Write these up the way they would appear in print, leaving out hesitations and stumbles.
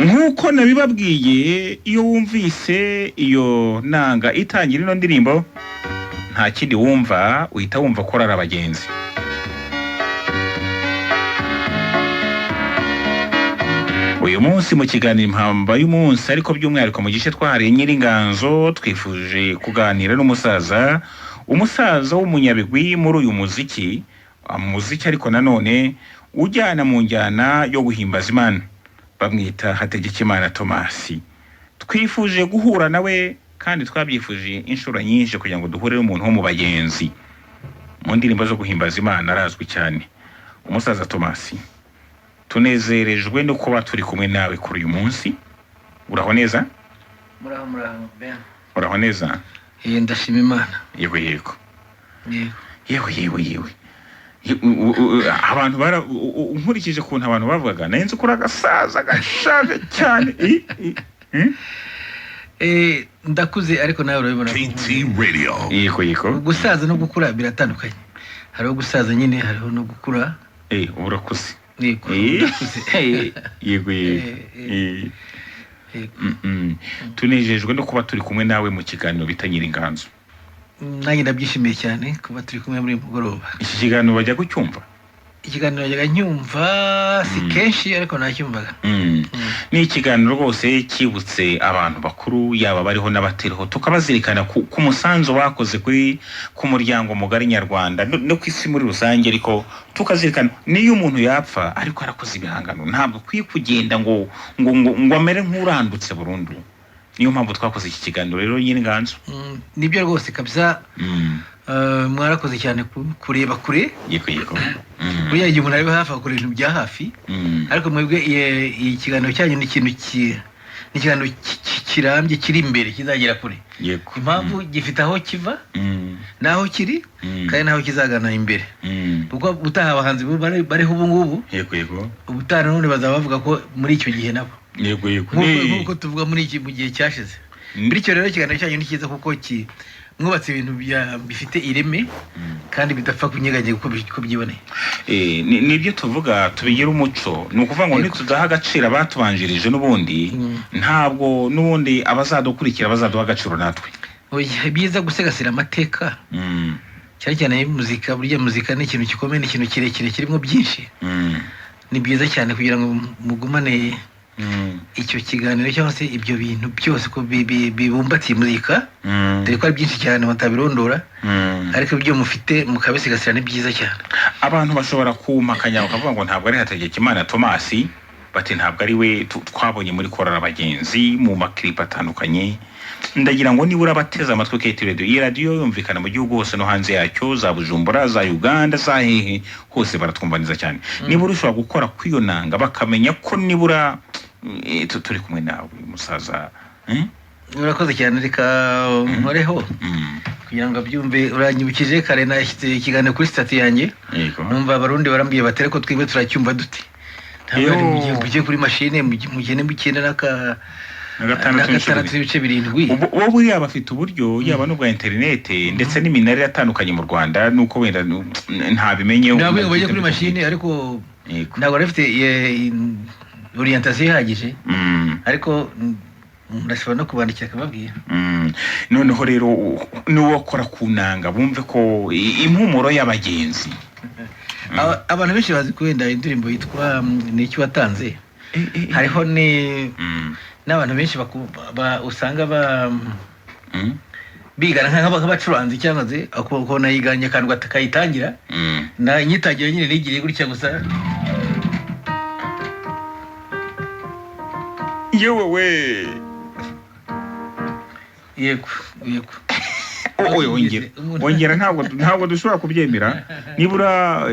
nkuko nabibabwiye iyo wumvise iyo nanga itangira ino ndirimbo nta kindi wumva uhita wumva ko ari abagenzi. Uyu munsi mu kiganiro impamba y'umunsi ariko by'umwihariko mu gice twahariye Nyiringanzo twifuje kuganira n'umusaza w'umunyabigwi muri uyu muziki ariko nanone ujyana mu njyana yo guhimbaza Imana bamwita Hategekimana Thomas. Twifuje guhura nawe kandi twabyifuje inshuro nyinshi kugira ngo duhure n'umuntu wo mu bagenzi mu ndirimbo zo guhimbaza Imana arazwi cyane. Umusaza Thomas, tunezerejwe no kuba turi kumwe nawe kuri uyu munsi. Uraho neza? Muraho Ben. Uraho neza? Ndashima Imana. Yego. Abantu nkurikije kuntu abantu bavugaga nenze kuri agasaza gashaje cyane. Ndakuze ariko nawe urabibona. KT Radio. Yego. Gusaza no gukura biratandukanye. Hariho gusaza nyine, hariho no gukura. Urakuze. Yego. Tunejejwe no kuba turi kumwe nawe mu kiganiro bita Nyiringanzo. Nanjye ndabyishimiye cyane kuba turi kumwe muri mugoroba. Iki kiganiro bajya gucyumva? Ikiganiro bajya nyumva si kenshi ariko nacyumvaga. Ni ikiganiro rwose kibutse abantu bakuru yaba bariho n'abatiriho tukabazirikana ku musanzo bakoze ku muryango mugari nyarwanda no kwisi muri rusange, ariko tukazirikana niyo umuntu yapfa ariko arakoze ibihangano ntabwo kwiye kugenda ngo amere nk'urandutse burundu. Niyo mpamvu twakoze iki kiganiro rero Nyiringanzo. Nibyo rwose kabisa. Mwarakoze cyane kureba kure. Yego. Buriya igihe umuntu ari hafi akora ibintu bya hafi, ariko mwebwe ikiganiro cyanyu ni ikiganiro kirambye kiri imbere kizagera kure. Impamvu gifite aho kiva naho kiri kandi naho kizagana imbere. Kuko utaha abahanzi bariho ubu ngubu. Yego. Ubutaha none bazaba bavuga ko muri icyo gihe nabo. Yego. Nkuko tuvuga muri iki mu gihe cyashize. Bityo rero ikiganiro cyanyu ni cyiza kuko mwubatse ibintu bifite ireme kandi bidapfa kunyeganyega uko byiboneye. Nibyo tuvuga tubigira umuco, ni ukuvuga ngo nitudaha agaciro abatubanjirije n'ubundi ntabwo n'ubundi abazadukurikira bazaduha agaciro natwe. Byiza gusegasira amateka cyane cyane muzika. Burya muzika ni ikintu gikomeye, ni ikintu kirekire kirimo byinshi. Ni byiza cyane kugira ngo mugumane icyo kiganiro cyangwa se ibyo bintu byose ko bibumbatiye muzika. Dore ko ari byinshi cyane batabirondora, ariko ibyo mufite mukabisigasira ni byiza cyane. Abantu bashobora kumpakanya bakavuga ngo ntabwo ari Hategekimana Thomas, bati ntabwo ari we twabonye muri korara abagenzi mu maklip atandukanye. Ndagira ngo nibura bateze amatwi KT Radio. Iyi radio yumvikana mu gihugu hose no hanze yacyo, za Bujumbura, za Uganda, za hehe hose baratwumbaniza cyane. Nibura ushobora gukora kwiyo nanga bakamenya ko nibura turi kumwe nawe musaza. Urakoze cyane, reka nkoreho kugira ngo abyumve. Uranyibukije kare nashyitse ikiganiro kuri stati yanjye, numva abarundi barambwiye batere ko twibwe turacyumva dute. Ntabwo mugiye kuri machine mugene mukenda n'agatandatu n'ibice birindwi. Wowe buriya bafite uburyo yaba n'ubwa internet ndetse n'iminara yatandukanye mu Rwanda, nuko wenda ntabimenye. Ntabwo bagiye kuri machine ariko ntabwo bafite orientation ihagije, ariko ndashobora no kubandikira akababwira. Noneho rero niwo akora kunanga bumve ko impumuro y'abagenzi. Abantu benshi bazi kwenda indirimbo yitwa N'icyo watanze. Hariho n'abantu benshi usanga bigana nk'abacuranzi cyangwa se akubona yiganye kandi akayitangira na inyitangira nyine nigiriye gutya gusa. Yewe yego. Wongera ntabwo dushobora kubyemera. Nibura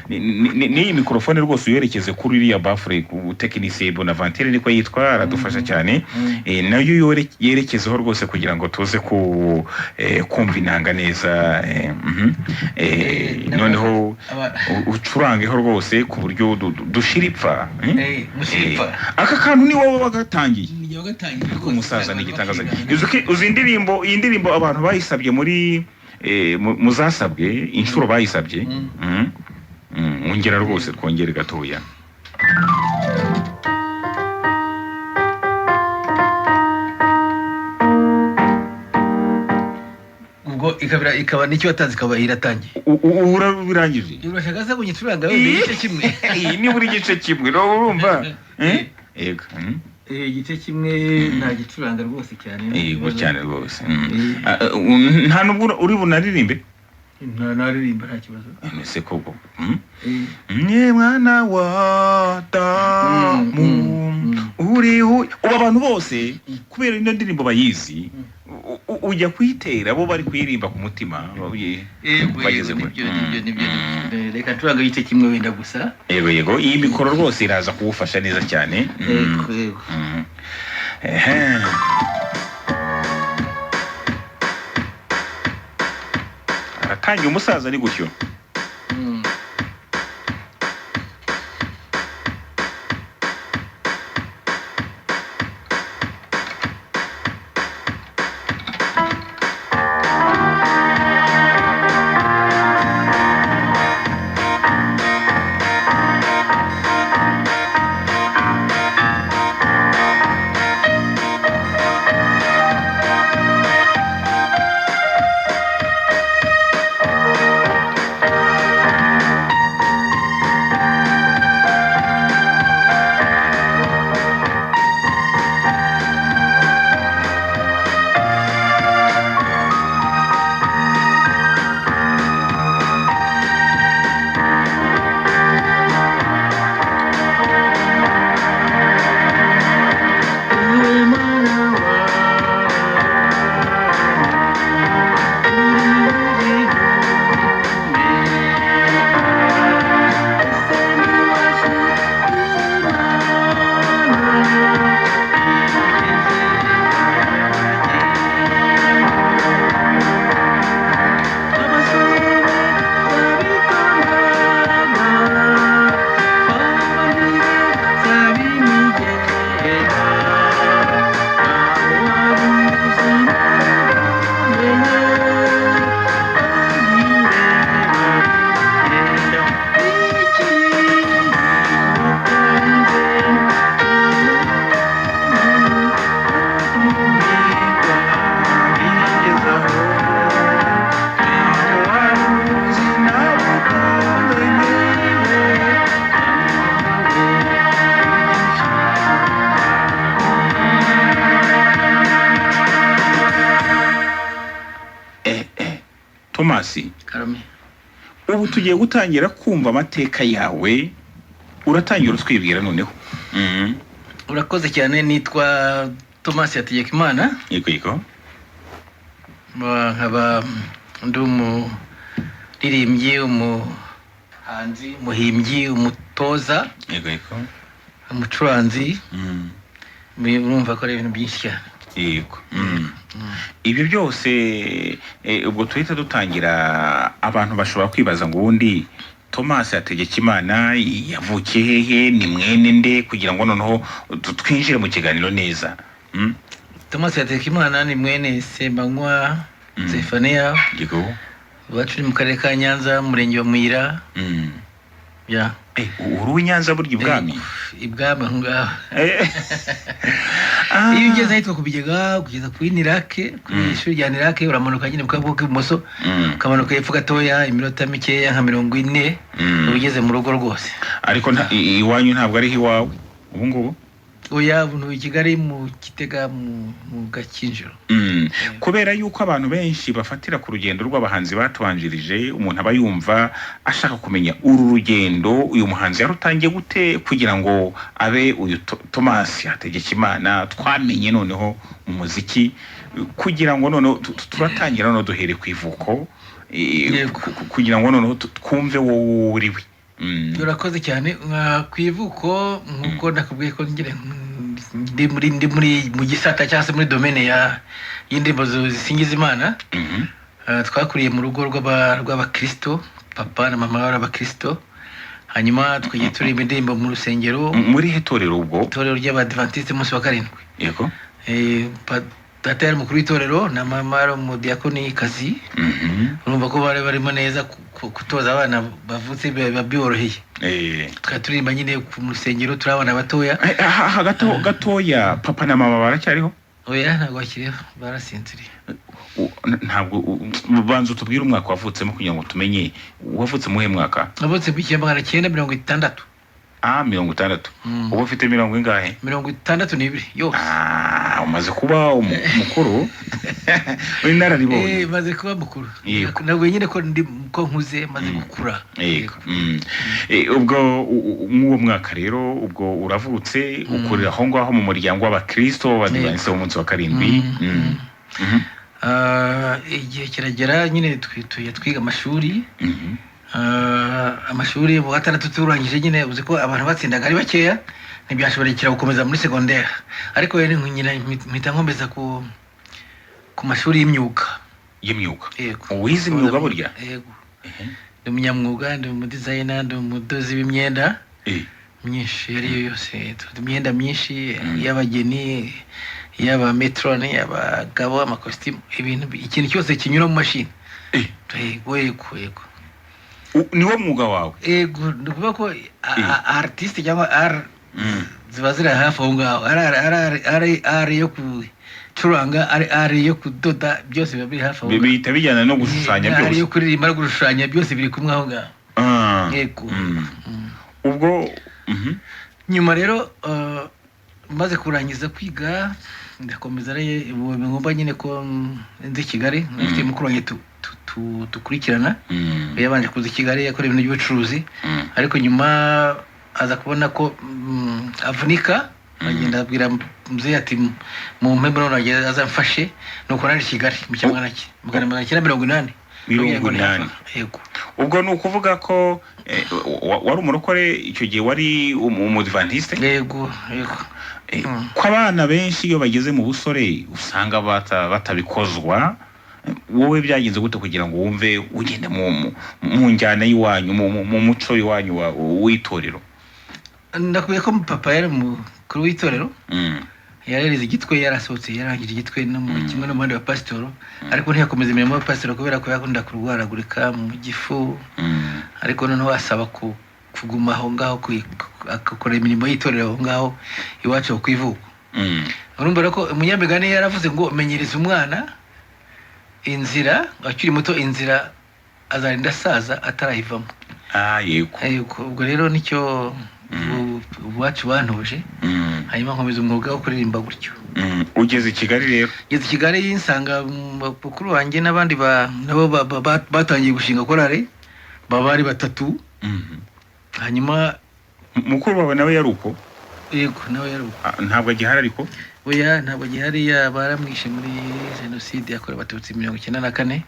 ni mikrofone rwose uyerekeze kuri iriya bafure ku technicien Bonaventure niko yitwa, aradufasha cyane. Nayo yerekezeho rwose kugira ngo tuze kumva inanga neza. Noneho ucurangeho rwose ku buryo dushiripfa. Aka kantu ni wowe wagatangiye. Ko umusaza ni igitangaza. Uzi iyi ndirimbo abantu bayisabye muri muzasabwe inshuro bayisabye. Ongera rwose twongere gatoya. ubwo ikaba nicyo watanze ikaba iratangiye birangije urashaka se bunyicuranga wenda igice kimwe ni buri gice kimwe urumva yego igice kimwe nta gicuranga rwose cyane yego cyane rwose nta nubwo uri bunaririmbe naririmba nta kibazo ese koko mwe mwana wa damu uriho ubu abantu bose kubera ino ndirimbo bayizi ujya kuyitera bo bari kuyirimba ku mutima bageze nibyo reka ncuranga igice kimwe wenda gusa yego iyi mikoro rwose iraza kuwufasha neza cyane yego aratangiye umusaza ni gutyo Thomas karame ubu tugiye gutangira kumva amateka yawe uratangira utwibwira noneho urakoze cyane nitwa Thomas Yategekimana yego nkaba ndi umuririmbyi umuhanzi umuhimbyi umutoza yego umucuranzi urumva ko ari ibintu byinshi cyane yego ibyo byose ubwo tuhita dutangira abantu bashobora kwibaza ngo ubundi Thomas Yategekimana yavukiye hehe ni mwene nde kugira ngo noneho twinjire mu kiganiro neza Thomas Yategekimana ni mwene Sembanywa Zefania yego wacu mu karere ka Nyanza murenge wa Muyira ya uri Nyanza burya ibwami ngaho iyo ugeze ahitwa ku Bigega kugeza ku Inirake ku ishuri rya Inirake uramanuka nyine bukabwo k'ibumoso ukamanuka hepfo gatoya iminota mikeya nka 40 ugeze mu rugo rwose ariko iwanyu ntabwo ari iwawe ubu ngubu oya buntu i Kigali mu Kitega mu Gakinjiro kubera yuko abantu benshi bafatira ku rugendo rw'abahanzi batubanjirije umuntu aba yumva ashaka kumenya uru rugendo uyu muhanzi yarutangiye gute kugira ngo abe uyu Thomas Yategekimana twamenye noneho mu muziki kugira ngo noneho turatangira no duhere ku ivuko kugira ngo noneho twumve wowe uriwe urakoze cyane ku ivuko nkuko nakubwiye ko ndi muri mu gisata cyangwa se muri domaine y'indirimbo zisingiza Imana twakuriye mu rugo rw'abakristo papa na mama b'abakristo hanyuma twagiye turirimba indirimbo mu rusengero muri hetorero ubwo itorero ry'Abadventiste munsi wa karindwi yego data yari mukuru w'itorero na mama ari umudiyakoni kazi urumva ko barimo neza kutoza abana bavutse biboroheye tukaturirimba nyine ku rusengero turi abana batoya gatoya papa na mama baracyariho oya ntabwo bakiriho barasinziriye. Ntabwo banza utubwire umwaka wavutsemo kugira ngo tumenye wavutse muhe mwaka. Navutse mu 1960. 60. Ubu ufite 70 ingahe? 62 yose. Umaze kuba umukuru. Inararibonye. Maze kuba mukuru. Nabwo nyine ko ndi ko nkuze maze gukura. Ubwo mu mwaka rero ubwo uravutse ukurira aho ngaho mu muryango w'abakristo badivantiste umunsi wa karindwi. Igihe kiragera nyine twiga amashuri. Amashuri mu gatandatu turangije nyine uzi ko abantu batsindaga ari bakeya ntibyashoborekera gukomeza muri secondaire, ariko rero nyina mpita nkomeza ku mashuri y'imyuga. Yego. Wize imyuga burya? Yego. Ndi umunyamwuga, ndi umudesigner, ndi umudozi w'imyenda myinshi yari yose, imyenda myinshi y'abageni, yaba metrone, y'abagabo, amakositimu, ikintu cyose kinyura mu mashini. Yego. Niwo mwuga wawe? Yego, ndikuvuga ko artiste cyangwa ziba ziri hafi aho ngaho, ari yo gucuranga, ari yo kudoda, byose biba biri hafi aho ngaho. Bihita bijyana no gushushanya byose? Ari yo kuririmba no gushushanya byose biri kumwe aho ngaho. Yego. Ubwo nyuma rero maze kurangiza kwiga ndakomeza ngomba nyine ko nzi Kigali, nafite mukuru wanjye tukurikirana. Yabanje kuza Kigali yakora ibintu by'ubucuruzi, ariko nyuma aza kubona ko avunika, agenda abwira muzee ati mu mpembe none azamfashe, nuko naje Kigali mu 1980. Yego. Ubwo ni ukuvuga ko wari umurokore icyo gihe, wari umudivantiste? Yego. Ko abana benshi iyo bageze mu busore usanga batabikozwa, wowe byagenze gute kugira ngo wumve ugende mu njyana y'iwanyu, mu muco y'iwanyu w'itorero? Ndakuye ko papa yari mukuru w'itorero, yararize igitwe, yarasohotse yarangije igitwe no mu kimwe no mu bandi ba pasitoro, ariko ntiyakomeza imirimo ya pasitoro kubera ko yakunda kurwaragurika mu gifu, ariko noneho asaba kuguma aho ngaho akakora imirimo y'itorero aho ngaho iwacu ku ivuko. Urumva rero ko umunyamigani yaravuze ngo menyereza umwana inzira akiri muto, inzira azarinda asaza atarayivamo. Yego. Ubwo rero nicyo uwacu bantuje, hanyuma nkomeza umwuga wo kuririmba gutyo. Ugeze Kigali rero? Ngeze Kigali nsanga mukuru wanjye n'abandi nabo batangiye gushinga korale, bari 3. Hanyuma mukuru wawe nawe yari uko? Yego, nawe yari uko. Ntabwo agihari ariko? Oya, ntabwo gihari, baramwishe muri jenoside yakorewe abatutsi 1994.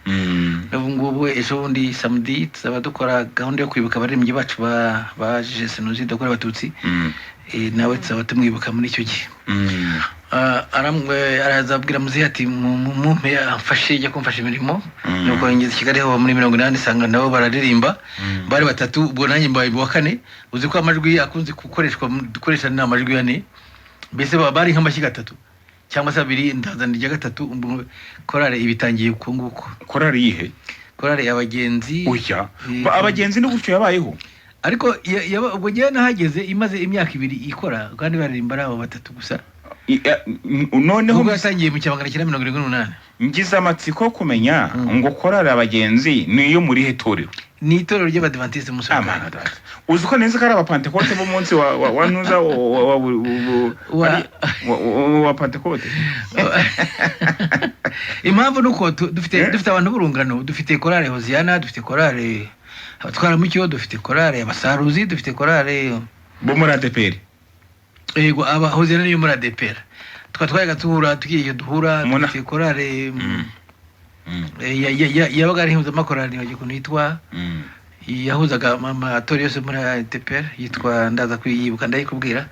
N'ubu ngubu ejo bundi samedi tuzaba dukora gahunda yo kwibuka abaririmbyi bacu baje jenoside yakorewe abatutsi. Nawe tuzaba tumwibuka muri icyo gihe. Arazabwira muzee ati mumpe amfashe, ijya kumfasha imirimo. Nuko ngeze Kigali ho muri 80 sanga nabo bararirimba, bari 3. Ubwo nanjye mbaye wa 4. Uzi ko amajwi akunze dukoresha n'amajwi 4, mbese bari nk'amashyi 3 cyangwa se 2, ndazana irya 3. Korale ibitangiye uko nguko. Korale yihe? Korale abagenzi. Oya, abagenzi ni gutyo yabayeho? Ariko ubwo gihe nahageze imaze imyaka 2 ikora, kandi baririmba ari abo 3 gusa. Noneho yatangiye mu 1978. Ngize amatsiko kumenya ngo korale abagenzi niyo muri hetorero? Ni itorero ry'abadivantiste musaka. Uzi ko neza ko ari abapantekote bo munsi wa ntuza wa pantekote? Impamvu nuko dufite abantu b'urungano, dufite korale Hoziyana, dufite korale Abatwaramucyo, dufite korale Abasaruzi, dufite korale bo muri ADPR. Yego, aba Hoziyana niyo muri ADPR. Twatwaye tuhura, tugiye duhura, dufite korale yabaga ari mpuzamakorali bagiye kuntu yitwa, yahuzaga amatorero yose muri ADPR, yitwa ndaza kuyibuka ndayikubwira.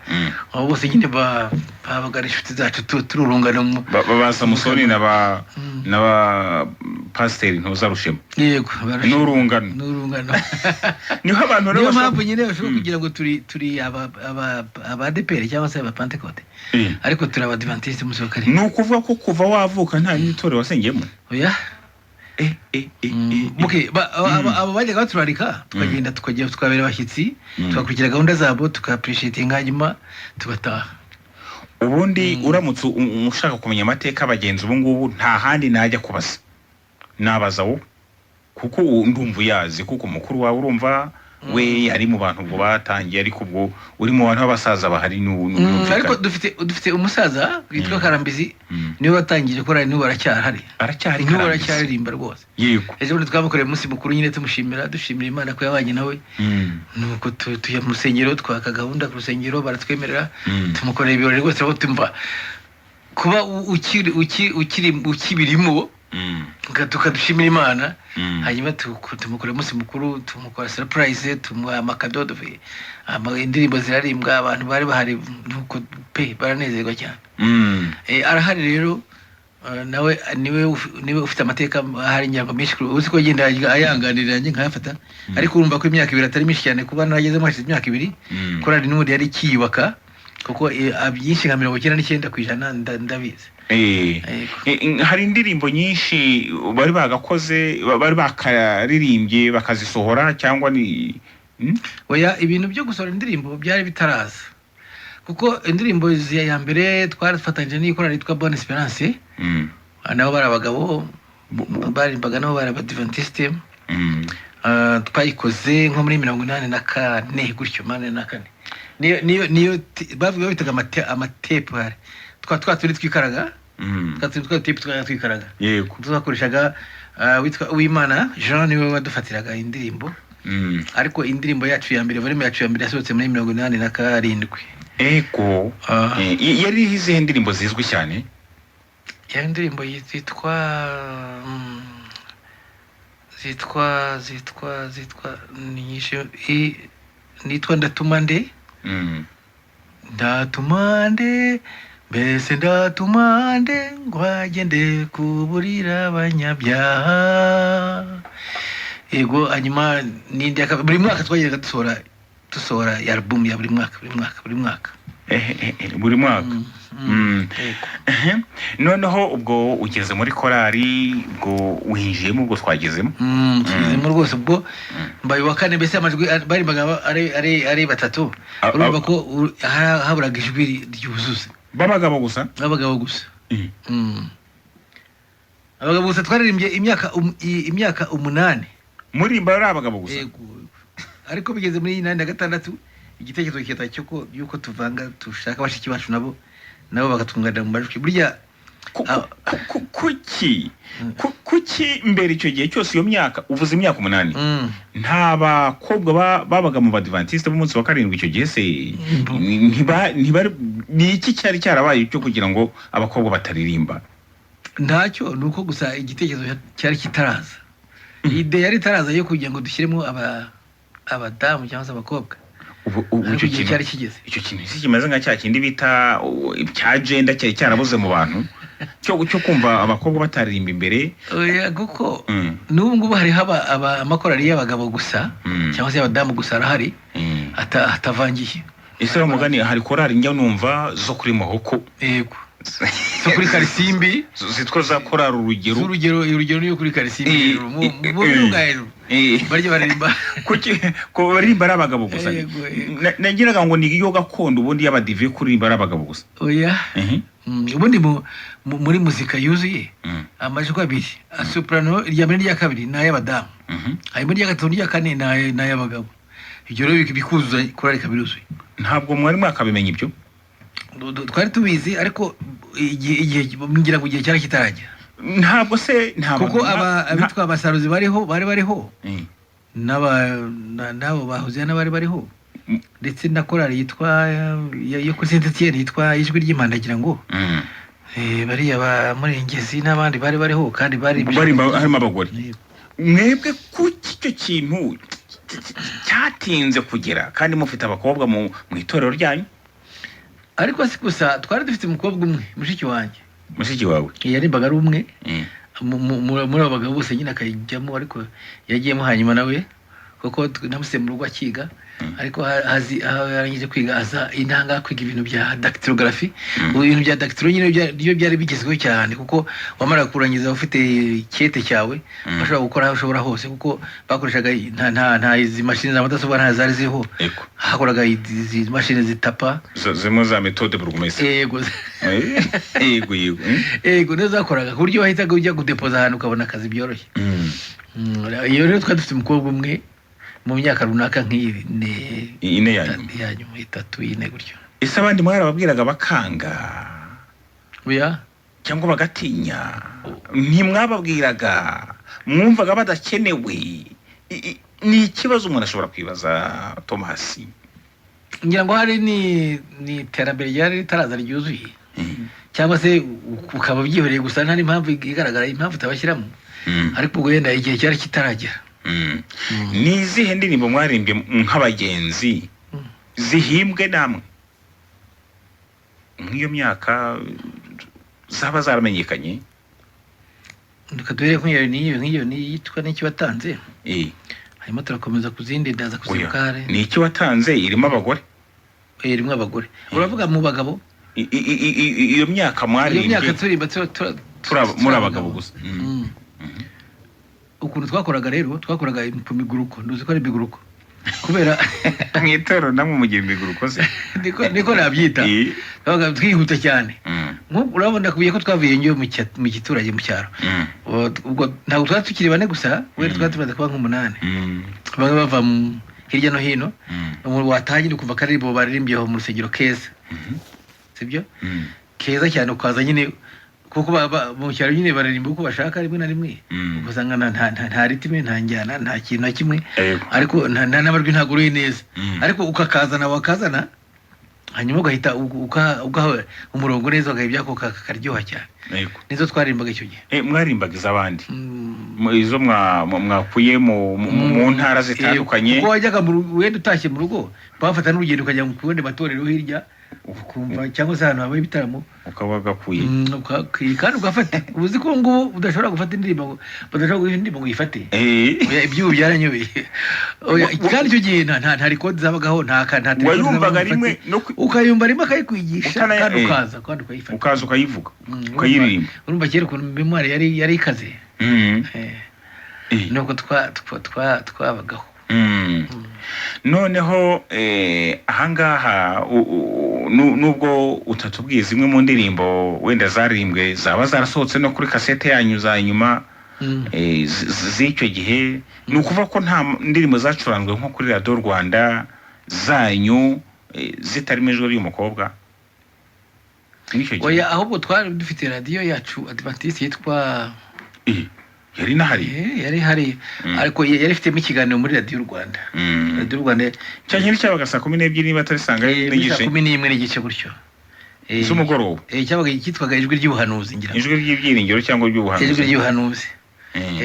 Abo bose nyine babaga ari inshuti zacu, tururungano. Basa Musoni n'aba pasiteri ntuzarushemo. Yego, n'urungano. Niho abantu rero mpamvu nyine bashobora kugira ngo turi aba ADPR cyangwa se aba Pentecote, ariko turi abadivantiste musokari. Ni ukuvuga ko kuva wavuka nta n'itorero wasengeyemo? Oya. Abo bajyaga baturarika, tukagenda tukabera abashyitsi, tugakurikira gahunda zabo, tuka appreciate hanyuma tugataha. ubundi uramutse ushaka kumenya amateka abagenzi ubu ngubu nta handi najya kubaza nabaza wowe kuko ndumva yazi kuko mukuru wawe urumva we ari mu bantu ngo batangiye ariko ubwo uri mu bantu b'abasaza bahari ariko dufite umusaza witwa Karambizi niwe watangije ko niwe baracyahari niwe baracyaririmba rwose yego ejo bundi twamukoreye umunsi mukuru nyine dushimira Imana ko yabanye nawe nuko tuya mu rusengero twaka gahunda ku rusengero baratwemerera tumukorera ibirori rwose aho tumva kuba ukibirimo tukadushimira Imana hanyuma tumukorera umunsi mukuru tumukora surprise tumuha amakado indirimbo zirarimbwa abantu bari bahari nuko pe baranezerwa cyane arahari rero nawe niwe ufite amateka ahari nyamba menshi uzi ko agenda ayanganirira njye nkayafata ariko urumva ko imyaka 2 atari myinshi cyane kuba nageze mu imyaka 2 korali n'ubundi yari kiyubaka kuko byinshi nka 99% ndabizi hari indirimbo nyinshi bari bagakoze bari bakaririmbye bakazisohora cyangwa ni oya ibintu byo gusohora indirimbo byari bitaraza kuko indirimbo ya mbere twarafatanyije n'ikora yitwa Bonne Esperance nabo bari abagabo barimbaga nabo bari abadventiste twayikoze nko muri 84 gutyo 84 niyo bavuga bitaga amatepe hari turi twikaraga twa tape twikaraga yego tuzakoreshaga witwa Uwimana Jean niwe wadufatiraga indirimbo ariko indirimbo yacu ya mbere volume yacu ya mbere yasohotse muri 87 ego yari izihe indirimbo zizwi cyane ya indirimbo yitwa nitwa Ndatumande Ndatumande mbese ndatumande ngwagende kuburira abanyabyaha ego hanyuma nindi buri mwaka twageraga dusohora album ya buri mwaka buri mwaka noneho ubwo ugeze muri korali ubwo winjiyemo ubwo twagezemo rwose ubwo mbaye wa kane mbese amajwi barimbaga ari batatu urumva ko haburaga ijwi ryuzuze babagabo gusa abagabo gusa twaririmbye imyaka 8 muri ari abagabo gusa ariko bigeze muri 86 igitekerezo cyeta cyuko yuko tuvanga tushaka bashiki bacu nabo bagatungana mu majwi burya kuki mbere icyo gihe cyose iyo myaka uvuze imyaka 8 nta bakobwa babaga mu badventiste b'umunsi wa 7 icyo gihe se ni iki cyari cyarabaye cyo kugira ngo abakobwa bataririmba ntacyo nuko gusa igitekerezo cyari kitaraza ide yari taraza yo kugira ngo dushyiremo abadamu cyangwa abakobwa icyo kintu cyari kigeze icyo kintu kimeze nka cya kindi bita cya gender cyarabuze mu bantu cyo kumva abakobwa bataririmba imbere oya guko n'ubu ngubu hari amakorali y'abagabo gusa cyangwa se abadamu gusa arahari atavangiye ese mugani hari korali njya numva zo kuri Mahoko yego so kuri Karisimbi zitwa za korali urugero niyo kuri Karisimbi mu bw'ayero barya baririmba ko baririmba ari abagabo gusa nagiraga ngo ni yo gakondo ubundi y'abadive kuririmba ari abagabo gusa oya ubundi muri muzika yuzuye amajwi 2 soprano irya mbere n'irya kabiri ni ay'abadamu hanyuma irya gatatu n'irya kane ni ay'abagabo ibyo rero bikuzuza korali kabiruzuye ntabwo mwari mwakabimenya ibyo twari tubizi ariko igihe ngira ngo igihe cyari kitarajya ntabwo kuko abitwa abasaruzi bari bariho nabo bahuze n'abari bariho ndetse na korali yitwa yo kuri Saint-Etienne yitwa ijwi ry'Imana ngo bariya Murengezi n'abandi bari bariho kandi harimo abagore mwebwe kuki icyo kintu cyatinze kugera kandi mufite abakobwa mu itorero ryanyu ariko si gusa twari dufite umukobwa umwe mushiki wawe yarimbaga ari umwe muri abo bagabo bose nyine akayijyamo ariko yagiyemo hanyuma nawe kuko namuse mu rugo akiga ariko hazi yarangije kwiga aza intanga kwiga ibintu bya dactylography ibintu bya dactylo nyine byo byari bigezweho cyane kuko wamara kurangiza ufite cyete cyawe bashobora gukora ushobora hose kuko bakoreshaga nta izi mashini za mudasobwa nta zari ziho hakoraga izi mashini zitapa zimwe za metode burugumese yego yego nizo zakoraga ku buryo wahitaga ujya gudepoza ahantu ukabona akazi byoroshye iyo rero twari dufite umukobwa umwe mu myaka runaka ine yanyuma 3 ine gutyo ese abandi mwarababwiraga bakanga oya cyangwa bagatinya ntimwababwiraga mwumvaga badakenewe ni ikibazo umuntu ashobora kwibaza Thomas ngira ngo hari ni terambere ryari ritaraza ryuzuye cyangwa se ukaba byihoreye gusa nta impamvu igaragara impamvu tabashyiramo ariko ubwo yenda igihe cyari kitaragera ni izihe ndirimbo mwarimbye nk'abagenzi zihimbwe namwe nk'iyo myaka zaba zaramenyekanye ndikadwere nk'iyo yitwa n'iki watanze hanyuma turakomeza kuzindi ndaza kuzibukare ni iki watanze irimo abagore irimo abagore uravuga mu bagabo iyo myaka mwarimbye iyo myaka turimba muri abagabo gusa ukuntu twakoraga rero twakoraga imiguruko nduzi ko ari imiguruko kubera mwitero namwe mugira imiguruko se niko nabyita twabaga twihuta cyane urabona kubiye ko twavuye njyo mu giturage mu cyaro ubwo ntabwo twari tukiri bane gusa wera twari tumaze kuba nk'umunani bamwe bava hirya no hino watangira kuva karirimbo baririmbyeho mu rusengero keza sibyo keza cyane ukaza nyine kuko mu cyaro nyine baririmba uko bashaka rimwe na rimwe ugasanga nta ritime nta njyana nta kintu na kimwe ariko nta n'amarwi ntabwo uri neza ariko wakazana hanyuma ugahita ugaha umurongo neza ugahita kakaryoha cyane nizo twaririmbaga icyo gihe mwarimbaga iz'abandi izo mwakuye mu ntara zitandukanye kuko wajyaga wenda utashye mu rugo bafata n'urugendo ukajya ku wundi matorero hirya ukumva cyangwa se ahantu habaye ibitaramo ukaba gakuye kandi ugafata uzi ko ngubu udashobora gufata indirimbo badashobora guha indirimbo ngo uyifate ibyubu byaranyobeye kandi icyo gihe nta rekodi zabagaho nta wayumvaga rimwe ukayumva rimwe akayikwigisha kandi ukaza ukayivuga ukayiririmba urumva kera ukuntu memoire yari ikaze nuko twabagaho noneho ahangaha nubwo utatubwiye zimwe mu ndirimbo wenda zaririmbwe zaba zarasohotse no kuri kasete yanyu za nyuma z'icyo gihe ni ukuvuga ko nta ndirimbo zacuranzwe nko kuri Radio Rwanda zanyu zitarimo ijwi ry'umukobwa oya ahubwo twari dufite radio yacu Adventiste yitwa yari nahari yari hari ariko yari ifitemo ikiganiro muri Radio Rwanda Radio Rwanda cyane cyabaga saa 12 niba atarisanga n'igice 11 n'igice gutyo z'umugoroba cyabaga cyitwaga ijwi ry'ubuhanuzi ngira ijwi ry'ibyiringiro cyangwa ry'ubuhanuzi ijwi ry'ubuhanuzi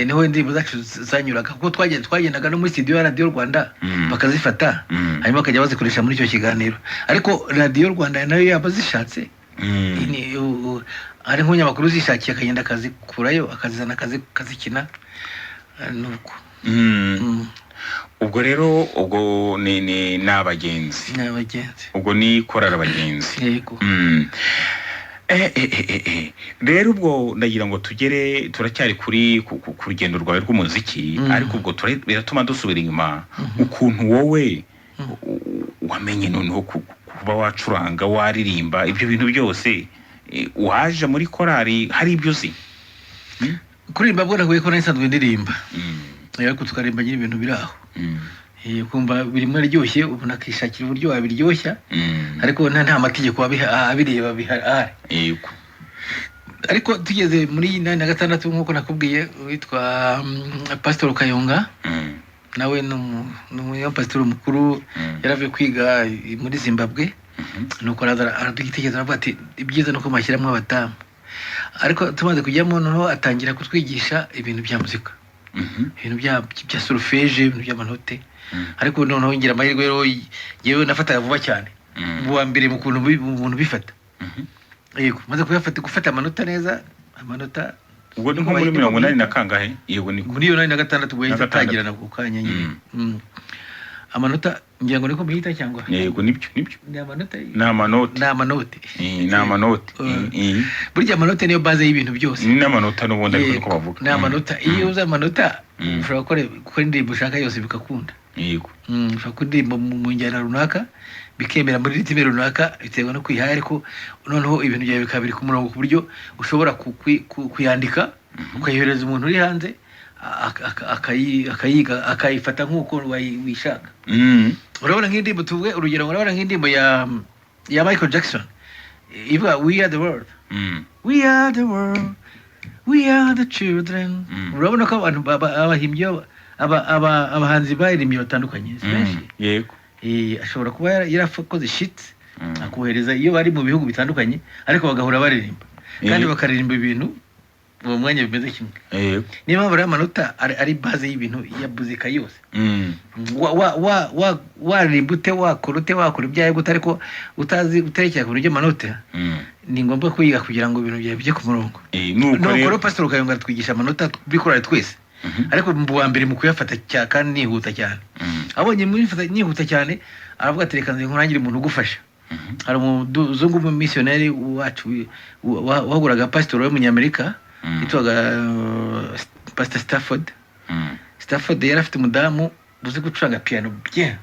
niho indirimbo zacu zanyuraga kuko twagendaga no muri studio ya Radio Rwanda bakazifata hanyuma bakajya bazikoresha muri icyo kiganiro ariko Radio Rwanda nayo yabazishatse ari nk'umunyamakuru zishakiye akagenda akazikurayo akazizana akazikina nuko ubwo rero ubwo ni abagenzi ubwo ni korara abagenzi yego rero ubwo ndagira ngo turacyari ku rugendo rwawe rw'umuziki ariko ubwo biratuma dusubira inyuma ukuntu wowe wamenye noneho kuba wacuranga waririmba ibyo bintu byose waje muri korari hari ibyo uzi kuririmba bwo naguye ko nasanzwe ndirimba ariko tukarimba nyine ibintu biri aho kumva birimo aryoshye ubona akishakira uburyo wabiryoshya ariko nta mategeko abireba bihari ariko tugeze muri 86 nkuko nakubwiye witwa Pastor Kayonga nawe n'umuyo pastor mukuru yaravuye kwiga muri Zimbabwe nuko aradugitegeza aravuga ati ibyiza nuko mashyiramo abadamu ariko tumaze kujyamo noneho atangira kutwigisha ibintu bya muzika ibintu bya solfège ibintu by'amanote ariko noneho ngira amahirwe rero yewe nafataga vuba cyane buwa mbere mu kuntu bifata yego maze gufata amanota neza amanota ubwo ni nko muri 80 na kangahe yego ni muri 86 ubwo yatagirana ku kanya nyine amanota ngira ngo niko bihita cyangwa yego nibyo ni amanota ni amanota burya amanota niyo base y'ibintu byose ni amanota n'ubundi ariko bavuga ni amanota iyo uza amanota ushobora gukora indirimbo ushaka yose bikakunda yego ushobora kuririmba mu njyana runaka bikemera muri ritime runaka biterwa no kwihaye ariko noneho ibintu byawe bikabiri ku murongo ku buryo ushobora kuyandika ukayohereza umuntu uri hanze akayifata nk'uko wishaka urabona nk'indirimbo tuvuge urugero urabona nk'indirimbo ya Michael Jackson ivuga we are the world we are the world we are the children urabona ko abantu abahimbye abahanzi baririmbye batandukanye yego ashobora kuba yarakoze shit akohereza iyo bari mu bihugu bitandukanye ariko bagahura baririmba kandi bakaririmba ibintu mu mwanya bimeze kimwe niyo mpamvu rero amanota ari base y'ibintu ya muzika yose waririmba ute wakora ibyawe gute ariko utazi guterekera ku buryo amanota ni ngombwa kwiga kugira ngo ibintu byawe bijye ku murongo nuko rero Pastor Kayonga twigisha amanota bikorera twese ariko mu wa mbere mu kuyafata kandi nihuta cyane abonye muri nihuta cyane aravuga ati reka nkurangire umuntu ugufasha hari umuzungu mu missionary wacu waguraga pastor w'umunyamerika yitwaga Pastor Stafford yari afite umudamu uzi gucuranga piano bien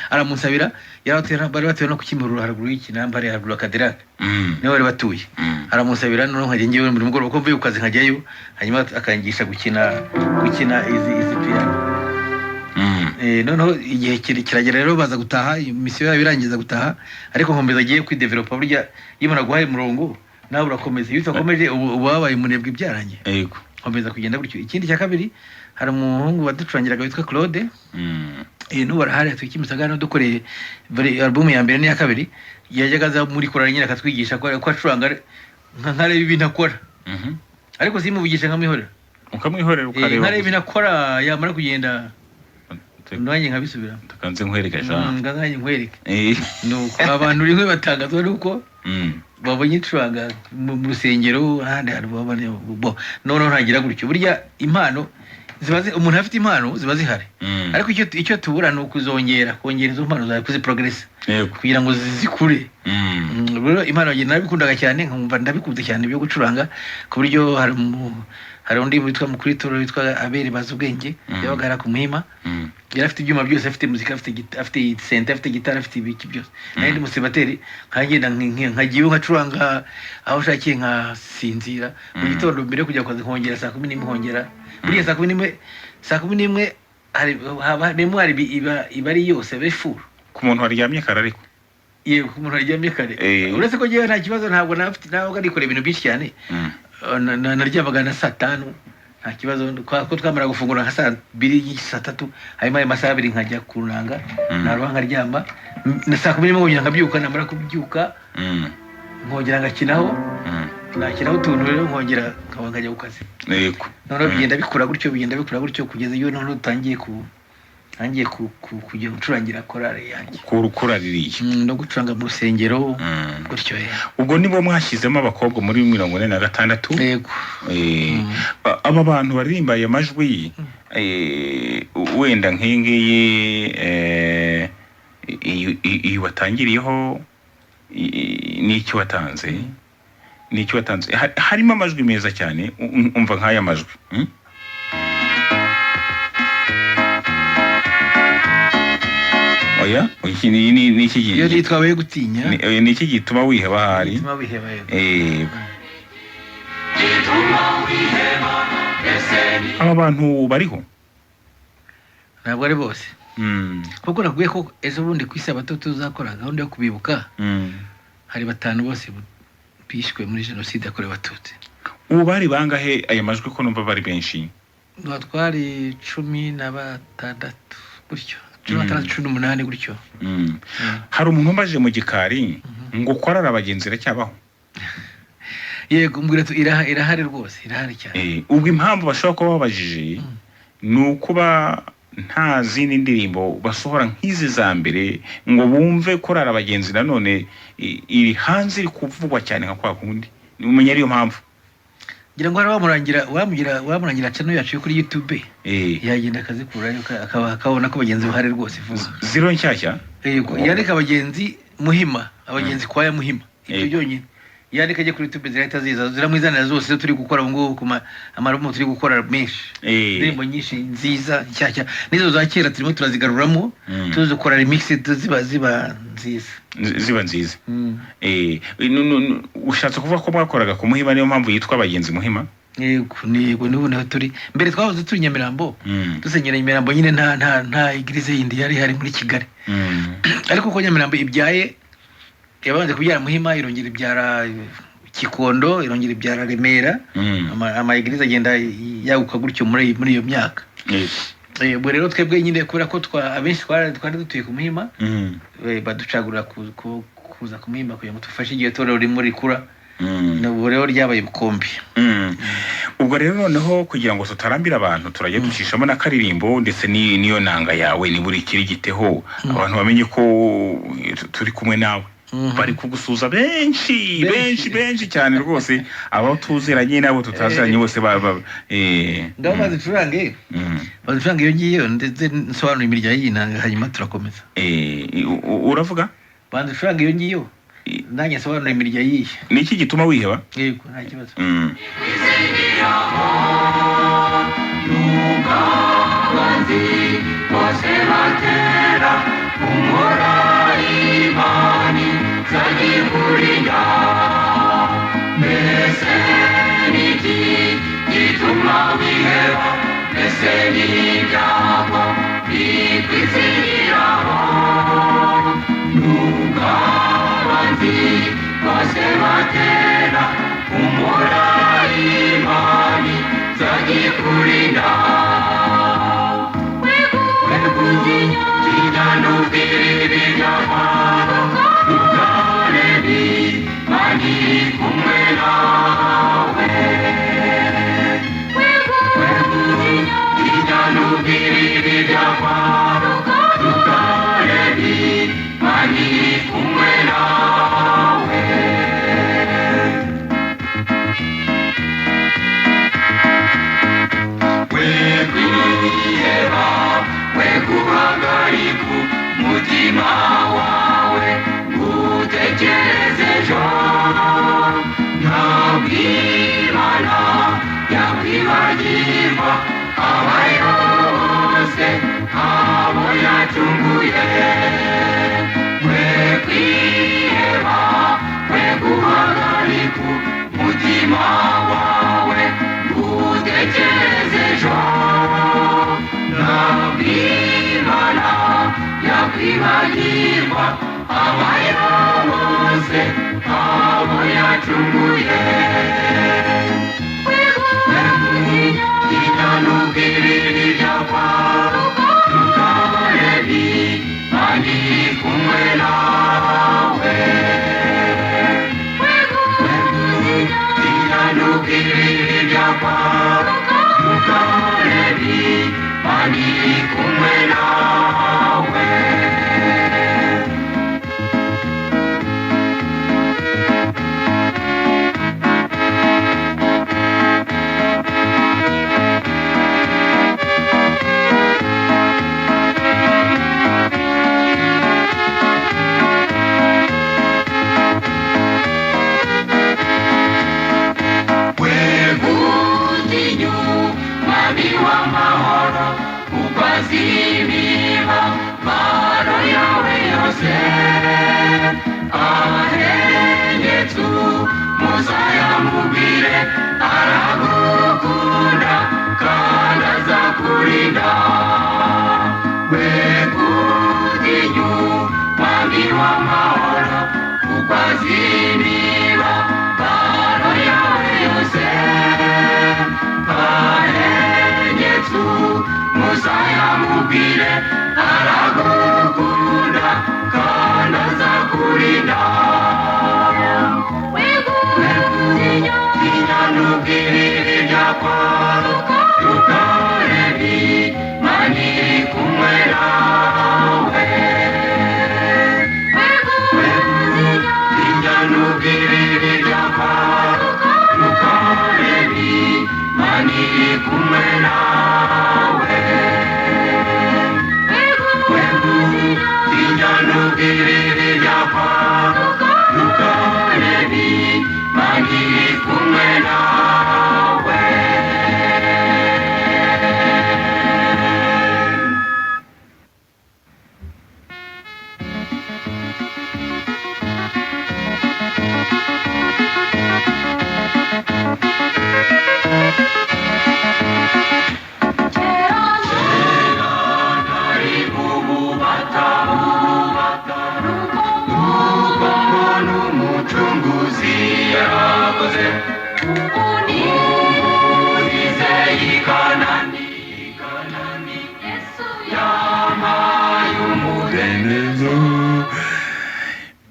aramusabira bari batuye no ku Kimihurura haruguru y'ikinamba haruguru Cadillac niho bari batuye aramusabira none nkajya ngewe muri mugoroba ko mvuye ku kazi nkajyayo hanyuma akangisha gukina izi piano noneho igihe kiragera rero baza gutaha misiyo yabo irangiza gutaha ariko nkomeza agiye kwidevelopa burya iyo naguhaye umurongo nawe urakomeza iyo utakomeje wabaye umunebwe byarangiye yego nkomeza kugenda gutyo ikindi cya kabiri hari umuhungu waducurangiraga witwa Claude n'ubu arahari twikimisagana dukoreye album ya mbere n'iya kabiri yajyaga aza muri korali nyine akatwigisha ko acuranga nkareba ibintu akora ariko simuvugisha nkamwihorera ukamwihorera ukareba nkareba ibintu akora yamara kugenda nanjye nkabisubira takanze nkwereka cyane nanjye nkwereke nuko abantu rimwe batangazwa nuko babonye icuranga mu rusengero ahandi hari none ntagira gutyo burya impano umuntu afite impano ziba zihari ariko icyo tubura ni ukuzongera kongera izo mpano zawe kuziprogressa kugira ngo zikure rero impano njye narabikundaga cyane nkumva ndabikunze cyane byo gucuranga ku buryo hari undi witwa Mukristo witwa Abeli bazi ubwenge yabaga ku Muhima yari afite ibyuma byose afite muzika afite sente afite gitara afite ibiki byose nari ndi musibateri nkagenda nkagiye nkacuranga aho ushakiye nkasinzira mu gitondo mbere kujya kwaza nkongera saa 10 nkongera buriya saa 11 hari memoire iba ari yose befuru ku muntu waryamye kare ariko yego ku muntu waryamye kare uretse ko ngewe nta kibazo ntabwo arikora ibintu byinshi cyane naryamaga na saa 5 nta kibazo ko twamara gufungura nka saa 2 saa 3 hanyuma ayo masaha 2 nkajya kurunanga naruha nkaryama na saa 10 nkongera nkabyuka namara kubyuka nkongera ngakinaho nakinaho utuntu rero nkongera nkajya ku kazi yego noneho bigenda bikura gutyo kugeza iyo noneho utangiye kujya gucurangira korali yanjye kuraririye no gucuranga mu rusengero gutyo ubwo nibo mwashyizemo abakobwa muri 46 yego aba bantu baririmba aya majwi wenda nk'ingiyi iyo watangiriyeho n'icyo watanze harimo amajwi meza cyane umva nk'aya majwi oya ni iki gihe iyo nitwabaye gutinya ni iki gituma wiheba hari aba bantu bariho ntabwo ari bose kuko nakubwiye ko ejo bundi ku isabato tuzakora gahunda yo kubibuka hari 5 bose bishwe muri jenoside yakorewe abatutsi ubu bari bangahe aya majwi ko numva bari benshi twari 16 gutyo 18 gutyo hari umuntu mbaje mu gikari ngo korara abagenzi iracyabaho yego mbwira tu irahari rwose irahari cyane ubwo impamvu bashobora kuba babajije ni ukuba nta zindi ndirimbo basohora nk'izi za mbere ngo bumve korara abagenzi nanone iri hanze iri kuvugwa cyane nka kwa kundi umenya ariyo mpamvu ngira ngo wamurangira channel yacu kuri YouTube yagenda akazikurayo akabona ko bagenzi bahari rwose vuba zero nshyashya yego yandika abagenzi Muhima abagenzi kwaya Muhima ibyo byonyine yandika je kuri YouTube zirahita ziza ziramwizanira zose turi gukora ngo kuma amarumo turi gukora menshi ndimbo nyinshi nziza nshyashya nizo za kera turimo turazigaruramo tuzikora remix ziba nziza ushatse kuvuga ko mwakoraga ku Muhima niyo mpamvu yitwa abagenzi Muhima yego niho turi mbere twahoze turi Nyamirambo dusenyera Nyamirambo nyine nta igirize yindi yari hari muri Kigali ariko ko Nyamirambo ibyaye yabanje kubyara Muhima irongera ibyara Kikondo irongera ibyara Remera ama igirize agenda yaguka gutyo muri iyo myaka ubwo rero twebwe nyine kubera ko abenshi twari dutuye ku Muhima baducagurira kuza ku Muhima kugira ngo tufashe igihe torero rimwe rikura nabo rero ryabaye bukombi ubwo rero noneho kugira ngo tutarambira abantu turaje ducishamo na karirimbo ndetse niyo nanga yawe ni buri kiri giteho abantu bamenye ko turi kumwe nawe bari kugusuza benshi cyane rwose abo tuziranye nabo tutaziranye bose ndaho bazicurange iyo ngiyo ndetse nsobanura imirya y'inanga hanyuma turakomeza uravuga bazicurange iyo ngiyo nanjye nsobanura imirya yiye niki gituma wiheba yego nta kibazo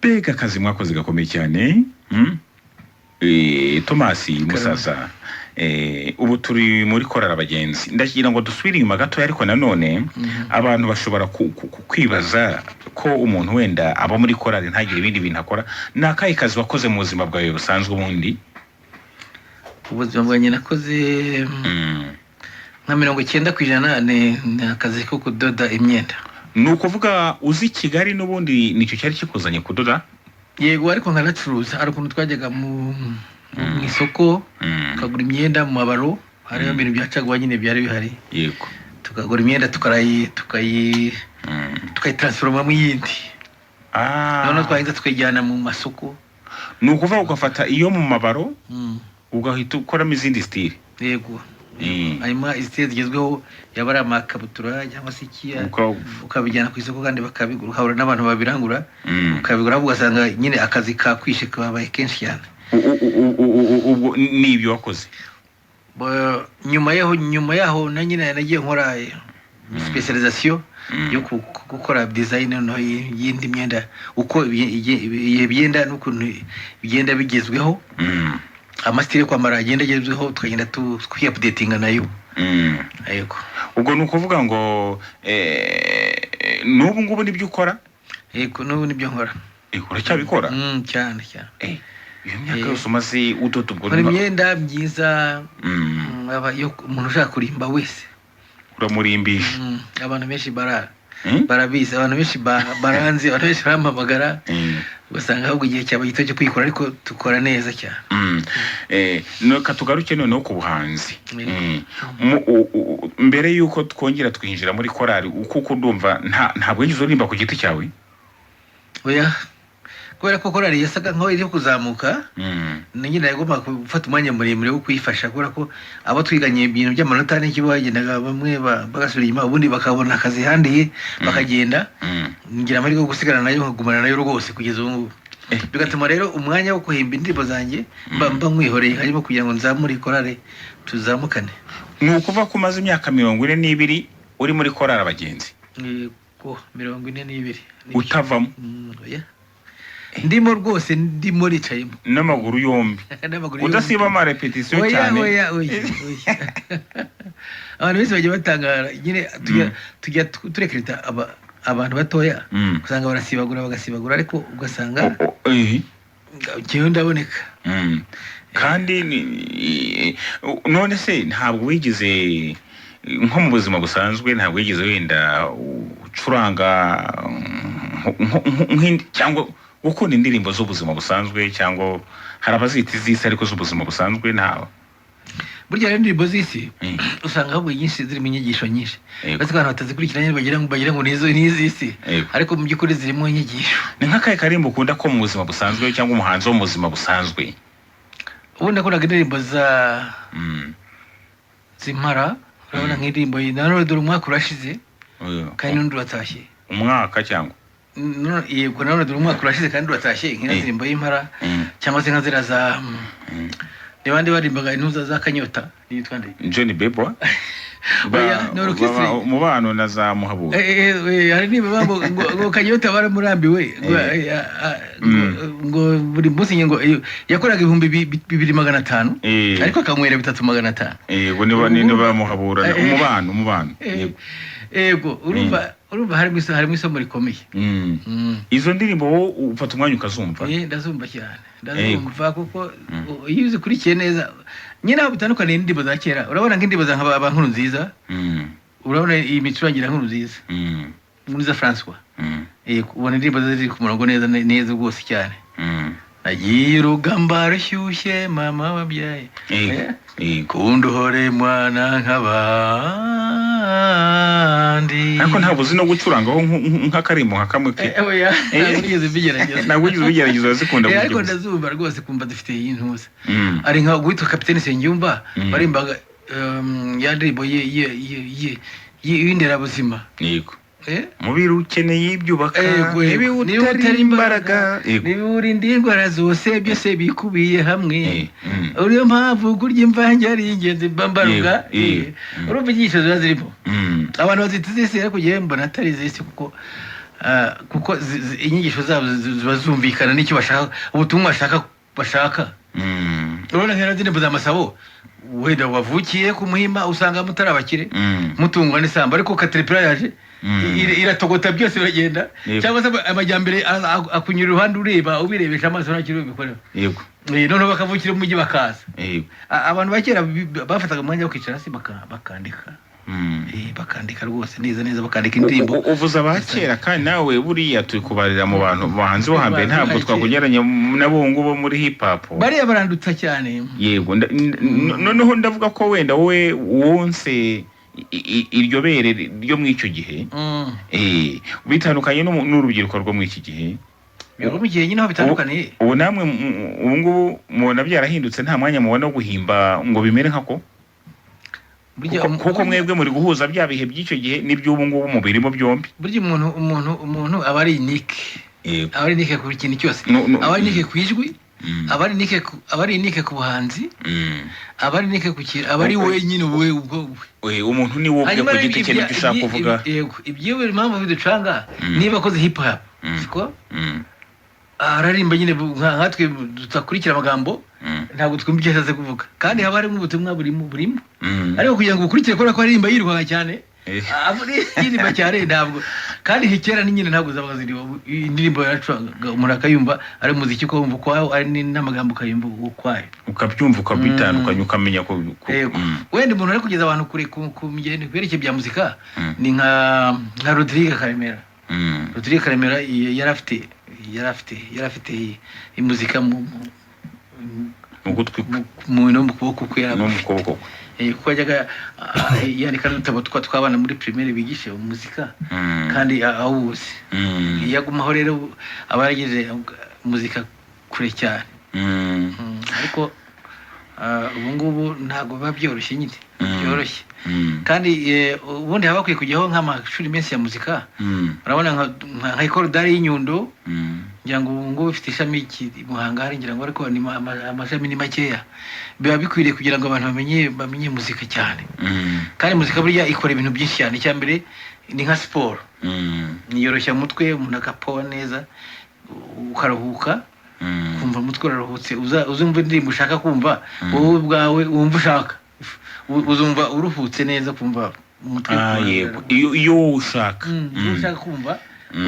bega akazi mwakoze gakomeye cyane. Thomas Musaza, ubu turi muri korara abagenzi, ndagira ngo dusubire inyuma gato ariko nanone abantu bashobora kwibaza ko umuntu wenda aba muri korari ntagire ibindi bintu akora. Nakaye kazi wakoze mu buzima bwawe busanzwe ubundi? Ubuzima bwanjye nakoze nka 90% ni akazi ko kudoda imyenda. Nukuvuga uzi Kigali n'ubundi nicyo cyari kikuzanye kudoda? Yego, ariko nkanacuruza. Ari ukuntu twajyaga mu isoko tukagura imyenda mu mabaro, hariho ibintu byacagwa nyine byari bihari. Yego, tukagura imyenda tukayitransforma mu yindi. None twahinza tukajyana mu masoko. Nukuvuga ugafata iyo mu mabaro ugahita ukoramo izindi style? Yego, hanyuma iziteye zigezweho yaba ari amakabutura cyangwa se ikiya, ukabijyana ku isoko kandi bakabigura, ukabura n'abantu babirangura, ukabigura ugasanga nyine akazi kakwishe kabaye kenshi cyane. Ubwo nibyo wakoze? Nyuma yaho na nyine nagiye nkora specialisation yo gukora design no yindi myenda, uko byenda n'ukuntu byenda bigezweho, amastile kwambara agenda agezweho, tukagenda twiupdatinga nayo. Yego, ubwo nukuvuga ngo n'ubu ngubu nibyo ukora? Yego, n'ubu nibyo nkora. Uracyabikora? Cyane. Iyo myaka yose umaze udoda ubwo imyenda myiza, umuntu ushaka kurimba wese uramurimbisha. Abantu benshi barabizi, abantu benshi baranzi, abantu benshi baramamagara, ugasanga ahubwo igihe cyaba gito cyo kwikora, ariko tukora neza cyane. Nuka tugaruke noneho ku buhanzi. Mbere yuko twongera twinjira muri korari, kuko ndumva ntabwo wigeze urimba ku giti cyawe? Oya, kubera ko korari yasaga nkaho iri kuzamuka, nyine yagomba gufata umwanya muremure wo kuyifasha, kubera ko abo twiganye ibintu by'amanota n'ikibo bagendaga bamwe bagasubira inyuma, ubundi bakabona akazi handiye bakagenda. Ngira amahirwe yo gusigarana nayo, nkagumana nayo rwose kugeza ubu ngubu. Bigatuma rero umwanya wo kuhimba indirimbo zanjye mba nkwihoreye, harimo kugira ngo nzamure korari tuzamukane. Ni ukuvuga ko umaze imyaka 42 uri muri korari abagenzi? Yego, 42. Utavamo? Oya, ndimo rwose, ndimo ricayemo n'amaguru yombi, udasiba ama repetition cyane? Oya. Abantu bose bagiye batangara nyine, tujya turekrita abantu batoya, usanga bagasibagura, ariko ugasanga cyo ndaboneka. Kandi none se ntabwo wigize nko mu buzima busanzwe, ntabwo wigize wenda ucuranga cyangwa gukunda indirimbo z'ubuzima busanzwe, cyangwa hari abazita izisi ariko z'ubuzima busanzwe? Ntawe. Burya indirimbo z'isi usanga ahubwo nyinshi zirimo inyigisho nyinshi, basi abantu batazikurikiranye bagira ngo nizo n'izisi, ariko mu by'ukuri zirimo inyigisho. Ni nk'akahe karimbo ukunda ko mu buzima busanzwe, cyangwa umuhanzi wo mu buzima busanzwe? Ubundi nakundaga indirimbo z'impara. Urabona nk'indirimbo nanone dore umwaka urashize kandi n'undi uratashye. Umwaka cyangwa? Yego, nanone dore umwaka urashize kandi uratashye, nk'indirimbo y'impara, cyangwa se nka zira za n'abandi barimbaga intuza za Kanyota, yitwa nde? John Bebo. Umubano na za Muhabura. Hari niba ngo Kanyota baramurambiwe, ngo buri munsi ngo yakoraga 2,500, ariko akanywera 3,500. Yego, niba Muhabura umubano. Yego, urumva harimo isomo rikomeye. Izo ndirimbo ufata umwanya ukazumva? Ndazumva cyane, ndazumva kuko iyo uzikurikiye neza nyine aho bitandukanye n'indirimbo za kera. Urabona nk'indirimbo za Nkuru Nziza, urabona iyi micurangira Nkuru Nziza muri za François, ubona indirimbo ziri ku murongo neza rwose cyane. Nagiye urugamba rushyushye mama wabyaye, kunduhore mwana nk'abandi. Ariko ntabwo uzi no gucurangaho nk'akarimbo nka kamwe ke? Oya, ntabwo ugeze ubigerageza. Urazikunda? Ariko ndazumva rwose, kumva dufite iyi ntuza. Ari nka witwa Kapiteni Nsengiyumva barimbaga ya ndirimbo y'inderabuzima. Yego, umubiri ukeneye ibyubaka, niba utari imbaraga, niba urinda indwara zose, byose bikubiye hamwe. Uriyo mpamvu kurya imvange ari ingenzi mbambaruga. Urumva inyigisho ziba zirimo. Abantu bazita izisi, ariko njyewe mbona atari izisi, kuko kuko inyigisho zabo zibazumvikana n'icyo bashaka ubutumwa bashaka urabona nk'era indirimbo z'amasabo wenda wavukiye ku Muhima usanga mutari abakire mutungwa n'isamba ariko Caterpillar yaje iratogota byose biragenda cyangwa se amajyambere akunyura iruhande ureba ubirebesha amaso nta kintu bikorera yego none bakavukira mu mujyi bakaza abantu bakera bafataga umwanya wo kwicara hasi bakandika bakandika rwose neza bakandika indirimbo uvuze abakera kandi nawe buriya turi kubarira mu bantu bahanze bo hambere ntabwo twakugeranya nabo ngubo muri hip hop bariya barandutsa cyane yego noneho ndavuga ko wenda wowe wonse iryo bere ryo mu icyo gihe bitandukanye n'urubyiruko rwo mu iki gihe mu gihe nyine aho bitandukaniye ubu namwe ubu ngubu mubona byarahindutse nta mwanya mubona wo guhimba ngo bimere nkako kuko mwebwe muri guhuza bya bihe by'icyo gihe n'iby'ubu ngubu mubirimo byombi burya umuntu aba ari unique ku kintu cyose aba ari unique ku ijwi aba ari unique ku buhanzi aba ari unique ku kintu aba ari wenyine umuntu ni wowe ku giti cye n'ibyo ushaka kuvuga ibyo impamvu biducanga niba akoze hip hop siko ararimba nyine nkatwe tutakurikira amagambo ntabwo twumva icyo ashatse kuvuga kandi haba harimo ubutumwa burimo ariko kugira ngo ukurikire kubera ko aririmba yirukanka cyane yirimba cyane ntabwo kandi kera ni nyine ntabwo zabaga ziriho indirimbo yaracuranga umuntu akayumva ari umuziki ko wumva ukwayo ari n'amagambo ukayumva ukwayo ukabyumva ukabitandukanya ukamenya ko wenda umuntu ari kugeza abantu kure ku migeni kwerekeye bya muzika ni nka Rodrigue Karemera yari afite imuzika mu gutwi mu kuboko kwe no mu kuboko kuko yajyaga yandika n'udutabo tw'abana muri primaire bigisha umuzika kandi awuzi yagumaho rero aba yaragize muzika kure cyane ariko ubu ngubu ntabwo biba byoroshye nyine byoroshye kandi ubundi haba bakwiye kujyaho nk'amashuri menshi ya muzika urabona nka Ecole d'Art y'Inyundo ngira ngo ubu ngubu bifite ishami Muhanga hari ngira ngo ariko amashami ni makeya biba bikwiriye kugira ngo abantu bamenye muzika cyane kandi muzika burya ikora ibintu byinshi cyane icya mbere ni nka siporo niyoroshya umutwe umuntu agapowa neza ukaruhuka kumva umutwe uraruhutse uzumva indirimbo ushaka kumva wowe ubwawe wumva ushaka uzumva uruhutse neza kumva umutwe yego iyo ushaka kumva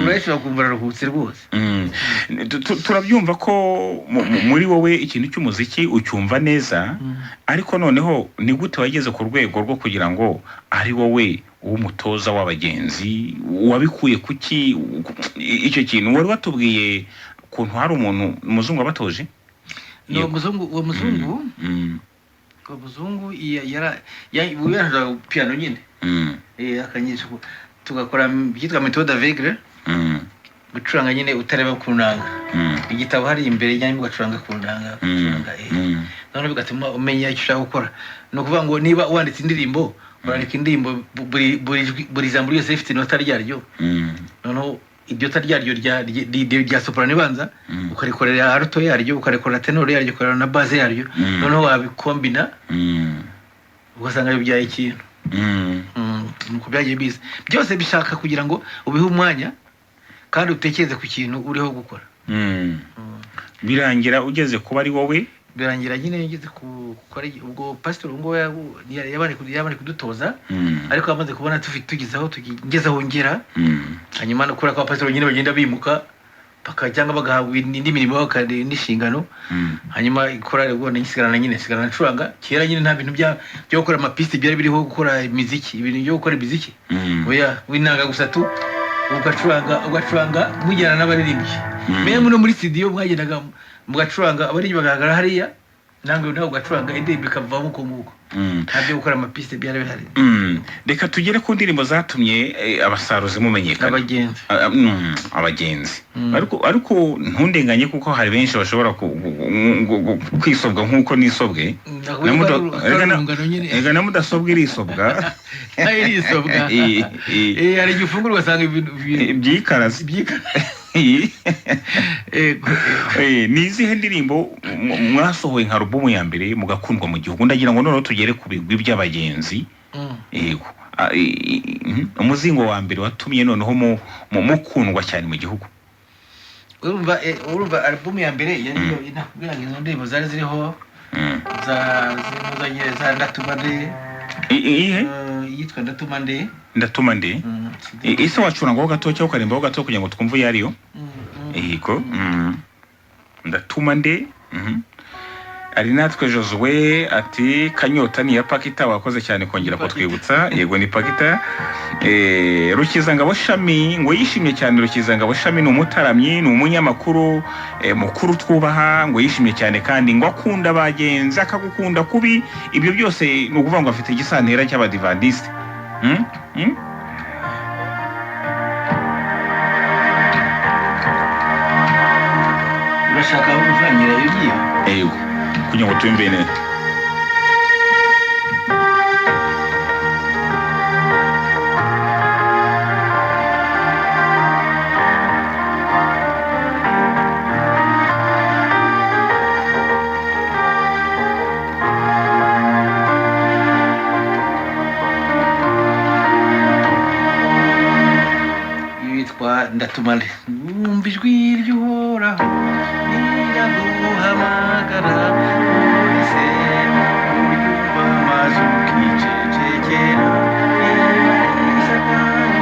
urashobora kumva uraruhutse rwose turabyumva ko muri wowe ikintu cy'umuziki ucyumva neza ariko noneho ni gute wageze ku rwego rwo kugira ngo ari wowe umutoza w'abagenzi wabikuye kuki icyo kintu wari watubwiye ukuntu hari umuntu umuzungu wabatoje uwo muzungu yaraje piano nyine akanyisha tugakora byitwa méthode aveugle gucuranga nyine utareba ku nanga igitabo hari imbere cyangwa ugacuranga ku nanga none bigatuma umenya icyo ushaka gukora no kuvuga ngo niba wanditse indirimbo urandika indirimbo buri jambo ryose rifite inota ryaryo noneho iryo ta ryaryo rya soprano ibanza ukarikorera alto yaryo ukarikorera tenor yaryo ukarera na basse yaryo noneho wabikombina ugasanga bibyaye ikintu nuko byagiye biza byose bishaka kugira ngo ubihe umwanya kandi utekereze ku kintu uriho gukora birangira ugeze kuba ari wowe birangira nyine ngeze gukora ubwo pastor ngo yabane kudutoza ariko amaze kubona tugizaho tugezaho ngera hanyuma no kura kwa pastor nyine bagenda bimuka cyangwa bagahabwa indi mirimo bakandi n'inshingano hanyuma ikora rero nisigarana ncuranga kera nyine nta bintu byo gukora amapiste byari biriho gukora imiziki ibintu byo gukora imiziki oya winanga gusa tu ugacuranga mujyana n'abaririmbyi meme no muri studio mwagendaga mugacuranga abaririmbyi bagaragara hariya nange nawe ugacuranga indirimbo ikavamo uko nguko ntabyo gukora amapiste byari bihari reka tugere ku ndirimbo zatumye abasaruzi mumenyekana abagenzi ariko ntundenganye kuko hari benshi bashobora kwisobwa nk'uko nisobwe ega na mudasobwa irisobwa hari igifunguro ugasanga ibintu byikaraze ni izihe ndirimbo mwasohoye nka alubumu ya mbere mugakundwa mu gihugu ndagira ngo noneho tugere ku bigwi by'abagenzi yego umuzingo wa mbere watumye noneho mukundwa cyane mu gihugu? urumva album ya mbere nakubwira ngo izo ndirimbo zari ziriho za ndatumande yitwa ndatumande ise wacurangaho gato cyangwa ukarimbaho gato kugira ngo twumve iyo ariyo. Yego ndatumande. Ari natwe Josue ati Kanyota ni ya Pakita, wakoze cyane kongera ko twibutsa. Yego ni Pakita. Rukizangabo Shami ngo yishimye cyane. Rukizangabo Shami ni umutaramyi, ni umunyamakuru mukuru twubaha, ngo yishimye cyane kandi ngo akunda abagenzi, akagukunda kubi. Ibyo byose ni ukuvuga ngo afite igisantera cy'abadivandiste. urashaka kuvangira iyo? Yego kugira ngo tumbe neza. Yitwa ndatumane. Numva ijwi ry'uhoraho niraguhamagara ese uryumva amazi ukicecekera isakari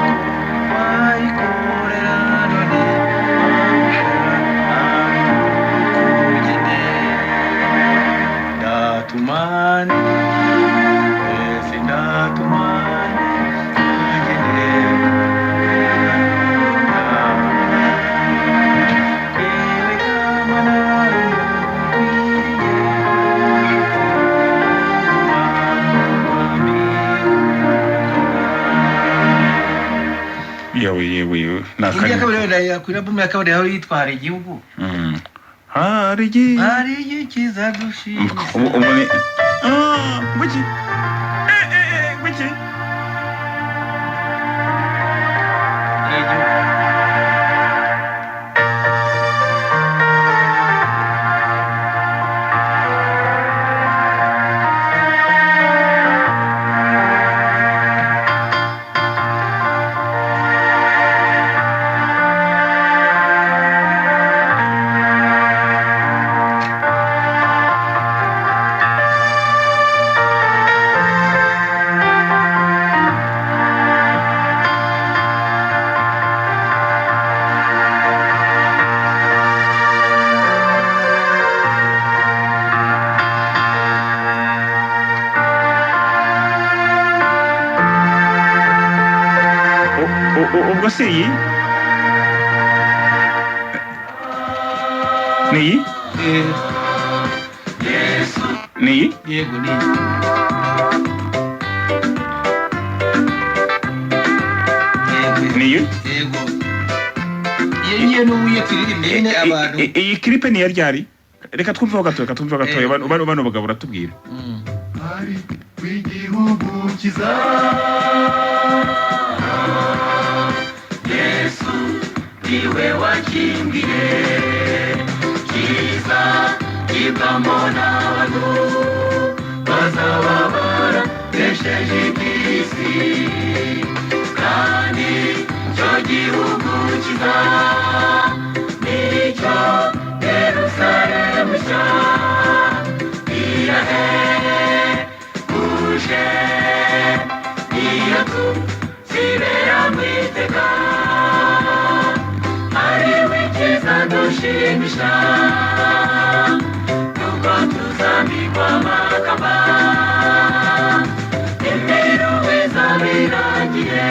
wayikorera none ndatumane ese ndatumane yewe nakari ya kuri album ya kabiri aho yitwa hari igihugu. hari igihe kizadushimisha. ubone buki buki ubwo se iyi ni ni yego ni yego iyo n'ubuye turirimbye abantu. Iyi clip ni yaryari? Reka twumveho gato bano bagabo baratubwira. Ari w'igihugu kiza Yesu niwe wakimbwiye kiza kivamo n'abantu bazababara besheje iby'isi kandi cyo gihugu kiza nicyo Yerusalemu nshya irahebuje niyo tuzibera mu iteka ariwe ikizadushimisha nuko tuzambikwa amakamba imiruho izaba irangiye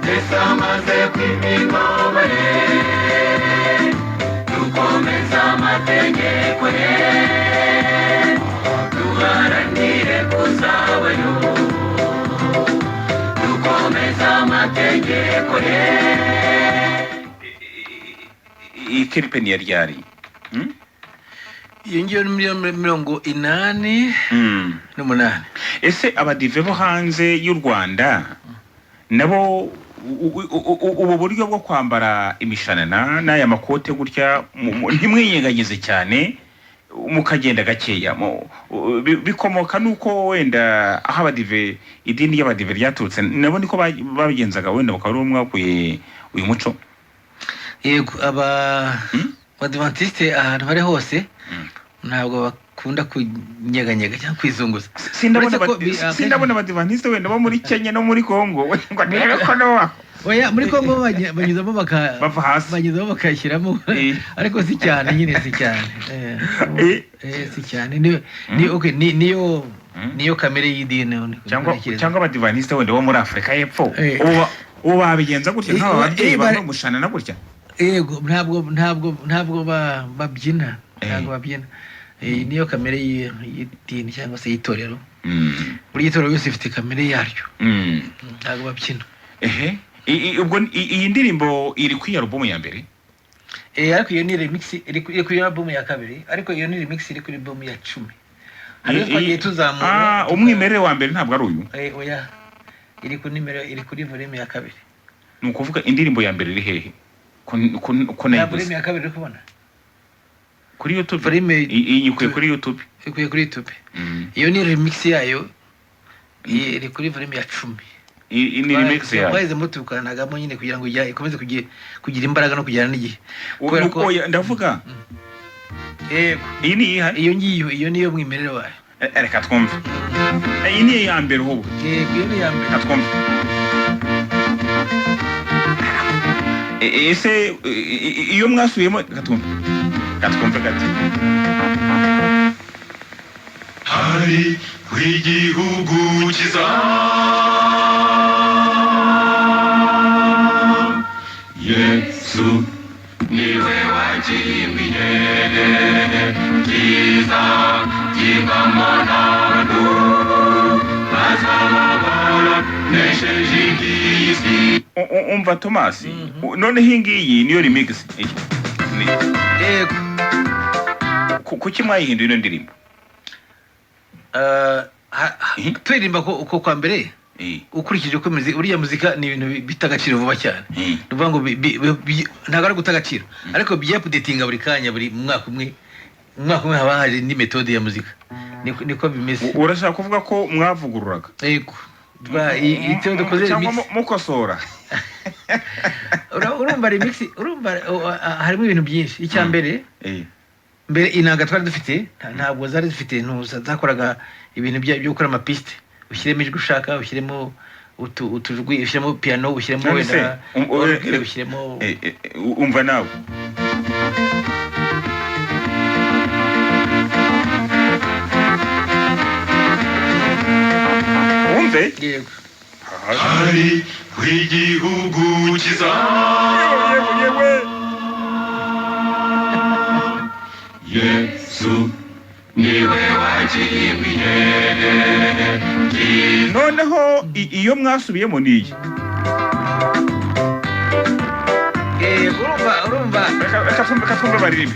Yesu amaze kwima ingoma ye dukomeza amategeko ye duharanire kuzabayo dukomeza amategeko ye. Iyi clip ni yaryari? Iyo ngiyo ni 88. Ese abadive bo hanze y'u Rwanda nabo ubu buryo bwo kwambara imishanana n'aya makote gutya ntimwiyengagize cyane mukagenda gakeya bikomoka nuko wenda aho abadive idini y'abadive ryaturutse nabo niko babigenzaga wenda bakaba umwakuye uyu muco yego Adventiste ahantu hari hose ntabwo bakunda kunyeganyega cyangwa kwizunguza sindabona Adventiste wenda bo muri Kenya no muri Congo ngo ndebe ko no oya muri Congo banyuzamo banyuzamo bakashyiramo ariko si cyane nyine si cyane si cyane niyo kamere y'idini cyangwa Adventiste wenda bo muri Afrika y'Epfo ubu babigenza gutya nk'ababyeyi bamushana na gutya yego ntabwo babyina niyo kamere y'idini cyangwa se y'itorero buri itorero yose ifite kamere yaryo ntabwo babyina ubwo iyi ndirimbo iri kuri album ya mbere ariko iyo ni remix iri kuri album ya kabiri ariko iyo ni remix iri kuri album ya 10 hari twagiye tuzamura umwimerere wa mbere ntabwo ari uyu oya iri kuri volume ya kabiri nukuvuga indirimbo ya mbere iri hehe ko nayo volume ya kabiri kubona kuri YouTube iyi kuri YouTube kuri YouTube iyo ni remix yayo iri kuri volume ya 10 ini remix ya bayize mutukanagamo nyine kugira ngo ikomeze kugira imbaraga no kujyana n'igihe oya ndavuga iyi ni iyo niyo mwimerere wayo reka twumve iyi ni ya mbere ahubwo iyo ni ya mbere twumve ese iyo mwasubiyemo katwumve gati hari w'igihugu kiza Yesu niwe wajimbiye kiza kingamonadu bazababara nesheje ingisi umva Thomas none hingiyi niyo remix kuki mwayihinduye ino ndirimbo turirimba ko kwa mbere ukurikije uko uriya muzika ni ibintu bitagaciro vuba cyane nuvuga ngo ntabwo ari gutagaciro ariko byapudetinga buri kanya buri mwaka umwe haba hari indi metode ya muzika niko bimeze urashaka kuvuga ko mwavugururaga yego icyo dukoze cyangwa mukosora urumva remix harimo ibintu byinshi icya mbere inanga twari dufite ntabwo zari zifite zakoraga ibintu byo gukora amapiste ushyiremo ijwi ushaka ushyiremo utujwi ushyiremo piano ushyiremo wenda ushyiremo umva nawe umve hari w'igihugu kiza Yesu niwe wajimbiye noneho iyo mwasubiyemo niyi urumva reka twumve baririmbe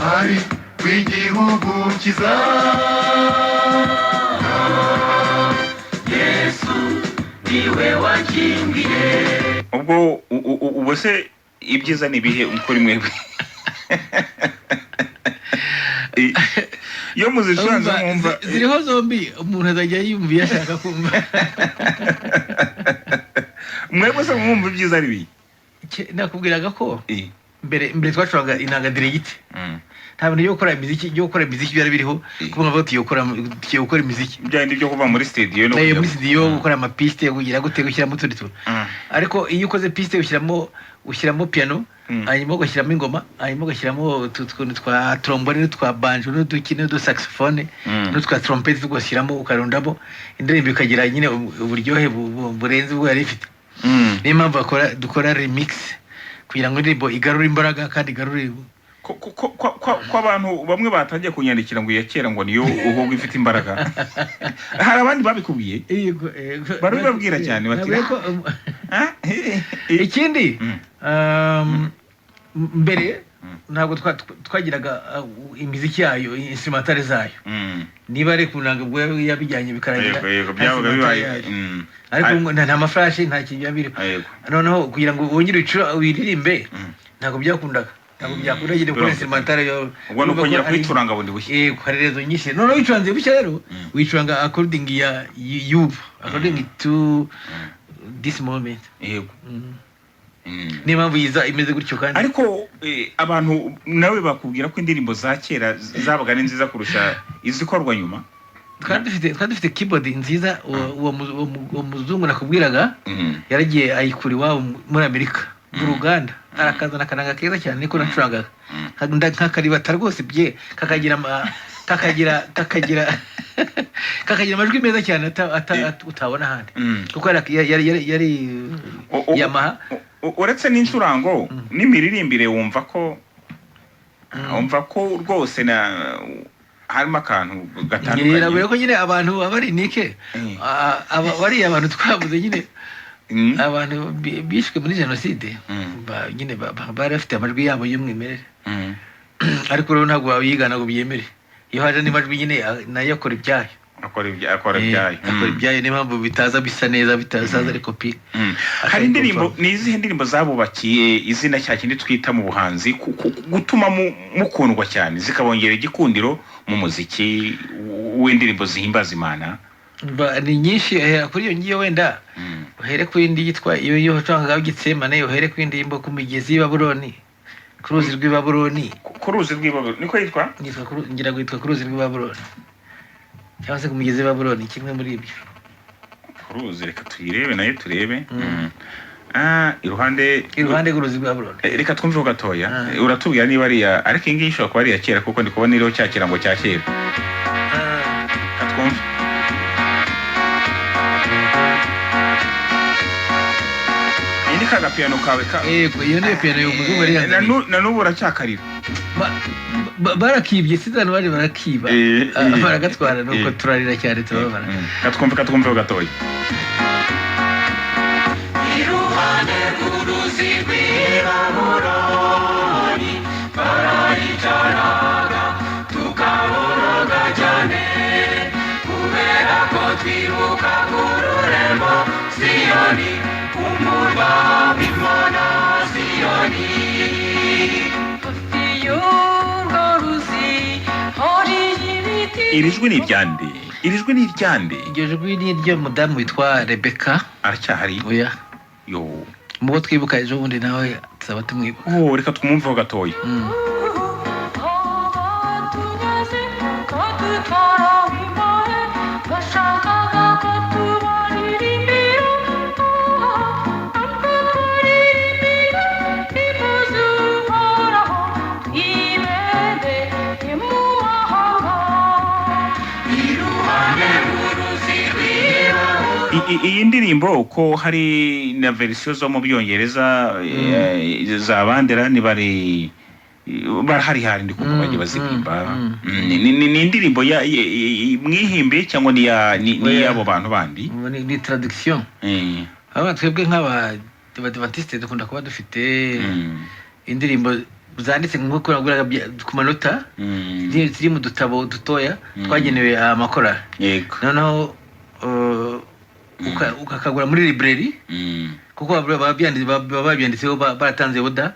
hari w'igihugu kiza niwe wajimbiye ubwo se ibyiza ni bihe ukuri mwebwe iyo muzishanze mwumva ziriho zombi umuntu azajya yumva iyo ashaka kumva mwebwe se mwumva ibyiza ari bihe nakubwiraga ko mbere twacuraga inanga dirigite nta bintu byo gukora imiziki byari biriho kuko mwavuga tugiye gukora imiziki byandi byo kuva muri studio no muri studio gukora amapiste kugira gute gushyiramo utundi tuntu ariko iyo ukoze piste ushyiramo piano hanyuma ugashyiramo ingoma hanyuma ugashyiramo utuntu twa trombone n'utwa banjo n'udukine n'udu saxophone n'utwa trompete ugashyiramo ukarundamo indirimbo ikagira nyine uburyohe burenze ubwo yari ifite niyo mpamvu dukora remix kugira ngo indirimbo igarure imbaraga kandi igarure ko abantu bamwe batangiye kunyandikira ngo yakera ngo niyo uhubwo ifite imbaraga hari abandi babikubwiye barabibabwira cyane bati ikindi mbere ntabwo twagiraga imiziki yayo instrumentale zayo niba ari kunanga bwo yabijyanye bikaragira yego byavuga bibaye ariko nta maflash nta kintu yabiri noneho kugira ngo wongere wiririmbe ntabwo byakundaga ntabwo byakunda nyine ko instrumentale yo ubwo no kongera kwicuranga bundi bushye yego hari rezo nyinshi noneho wicuranze bushya rero wicuranga according you according to this moment yego ni mpamvu yiza imeze gutyo kandi ariko abantu nawe bakubwira ko indirimbo za kera zabaga ari nziza kurusha izikorwa nyuma twari dufite keyboard nziza uwo muzungu nakubwiraga yaragiye ayikura iwabo muri Amerika mu Ruganda arakazana akananga keza cyane niko nacurangaga nkakaribata rwose bye kakagira amajwi meza cyane utabona ahandi kuko yari Yamaha uretse n'incurango n'imiririmbire wumva ko rwose harimo akantu gatandukanye nirabure ko nyine abantu abari nike bari abantu twavuze nyine abantu bishwe muri jenoside nyine bari bafite amajwi yabo y'umwimerere ariko rero ntabwo babigana ngo byemere iyo haje n'amajwi nyine nayo akora ibyayo akora ibyayo niyo mpamvu bitaza bisa neza bitazaza ari kopi hari indirimbo ni izihe ndirimbo zabubakiye izina cya kindi twita mu buhanzi gutuma mukundwa cyane zikabongera igikundiro mu muziki w'indirimbo zihimbaza Imana ni nyinshi kuri iyo ngiyo wenda uhere ku yindi yitwa iyo ucuranga Gitsemane uhere ku indirimbo ku migezi y'Ibabuloni ku ruzi rw'Ibabuloni niko yitwa ngira ngo yitwa ku ruzi rw'Ibabuloni cyangwa se ku migezi y'Ibabuloni kimwe muri ibyo kuruzi reka tuyirebe nayo turebe iruhande rw'uruzi rw'Ibabuloni reka twumve gatoya uratubwira niba ari ariko ingi ishobora kuba ari iya kera kuko ndi kubona iriho cya kirango cya kera twumve ini kaga piano kawe yego iyo ni piano y'umuzungu ari yanzaniye na n'ubu uracyakarira barakibye sizana bari barakiba baragatwara nuko turarira cyane turababara katwumve gatoya iruhande rw'uruzi rw'Ibabuloni barayicaraga tukaboroga cyane kubera ko twibuka ku rurembo Siyoni umurwa w'Imana Siyoni iri jwi ni iryande iryo jwi ni iry'umudamu witwa Rebecca aracyahari oya yo mubo twibuka ejo bundi nawe tuzaba tumwibuka reka twumveho gatoya iyi ndirimbo ko hari na verisiyo zo mu byongereza za bandera ni bari hari ndi kuko bajye baziririmba ni indirimbo mwihimbiye cyangwa ni y'abo bantu bandi ni traduction twebwe nk'abadivantiste dukunda kuba dufite indirimbo zanditse nk'uko naguraga ku manota ziri mu dutabo dutoya twagenewe amakorali noneho ukakagura muri library kuko baba babyanditseho baratanze oda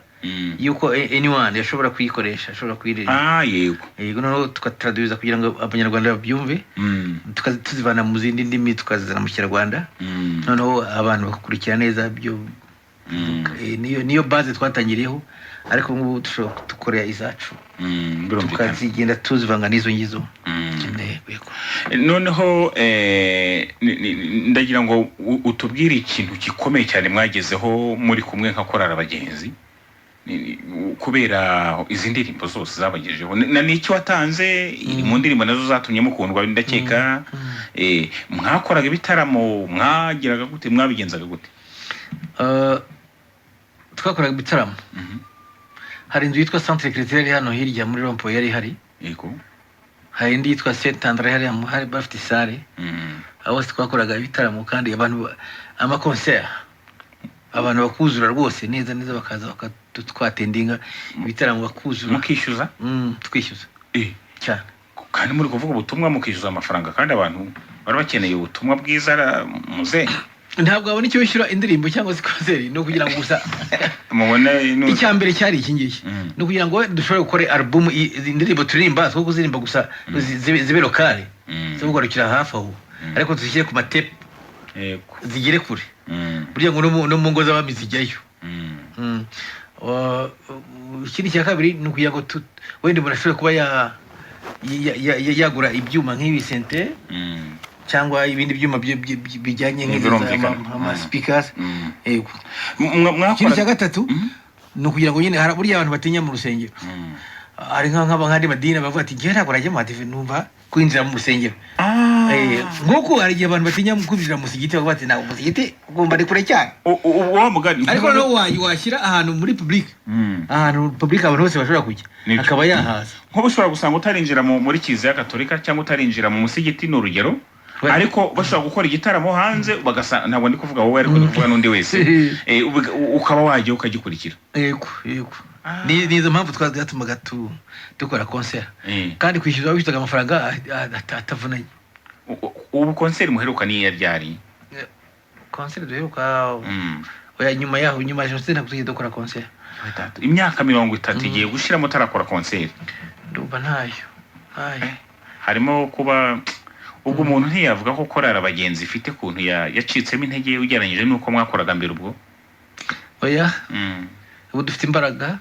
yuko anyone yashobora kuyikoresha ashobora kuyiririmba yego noneho tukatraduza kugira ngo abanyarwanda babyumve tuzivana mu zindi ndimi tukazizana mu Kinyarwanda noneho abantu bakakurikira neza byo niyo base twatangiriyeho ariko ngubu dukorera izacu tukazigenda tuzivanga n'izo ngizo noneho ndagira ngo utubwire ikintu gikomeye cyane mwagezeho muri kumwe nka korali abagenzi kubera izi ndirimbo zose zabagejeho n'icyo watanze mu ndirimbo nazo zatumye mukundwa ndakeka mwakoraga ibitaramo mwagiraga gute mwabigenzaga gute twakoraga ibitaramo hari inzu yitwa Centre Culturel hano hirya muri Rompo yari hari yego hari indi yitwa Saint Andre hari bafite sale aho twakoraga ibitaramo kandi abantu ama concert abantu bakuzura rwose neza bakaza bakatwatendinga ibitaramo bakuzura mukishyuza twishyuza cyane kandi muri kuvuga ubutumwa mukishyuza amafaranga kandi abantu bari bakeneye ubutumwa bwiza muze ntabwo abona icyo wishyura indirimbo cyangwa se konseri no kugira ngo gusa mubone icya mbere cyari iki ngiki no kugira ngo dushobore gukora album indirimbo turirimba two kuzirimba gusa zibe lokale zo kugarukira hafi aho ariko tuzishyire ku matepe zigere kure burya ngo no mu ngo z'abami zijyayo ikindi cya kabiri ni ukugira ngo wenda umuntu ashobore kuba yagura ibyuma nk'ibi sente cyangwa ibindi byuma bijyanye nk'amaspeakers yego ikindi cya gatatu ni ukugira ngo nyine burya abantu batinya mu rusengero hari nk'abandi madini bavuga ati njyewe ntabwo najya mu madive numva kwinjira mu rusengero nk'uko hari igihe abantu batinya kwinjira mu musigiti bavuga ati ntabwo umusigiti ugomba ari kure cyane uwo mugani ariko noneho washyira ahantu muri public ahantu public abantu bose bashobora kujya akaba yahaza nk'ubu ushobora gusanga utarinjira muri kiliziya gatolika cyangwa utarinjira mu musigiti ni urugero ariko bashobora gukora igitaramo hanze bagasanga ntabwo ndi kuvuga wowe ariko kuvuga n'undi wese ukaba wajya ukagikurikira yego ni izo mpamvu twatumaga dukora concert kandi kwishyuza wabishyizaga amafaranga atavunanye ubu concert muheruka ni ryari concert duheruka nyuma ya jenoside ntabwo tugiye dukora concert imyaka 30 igiye gushiramo tarakora concert ndumva ntayo harimo kuba ubwo umuntu ntiyavuga ko korara abagenzi ifite kuntu yacitsemo intege ugereranyije nuko mwakoraga mbere ubwo ubu dufite imbaraga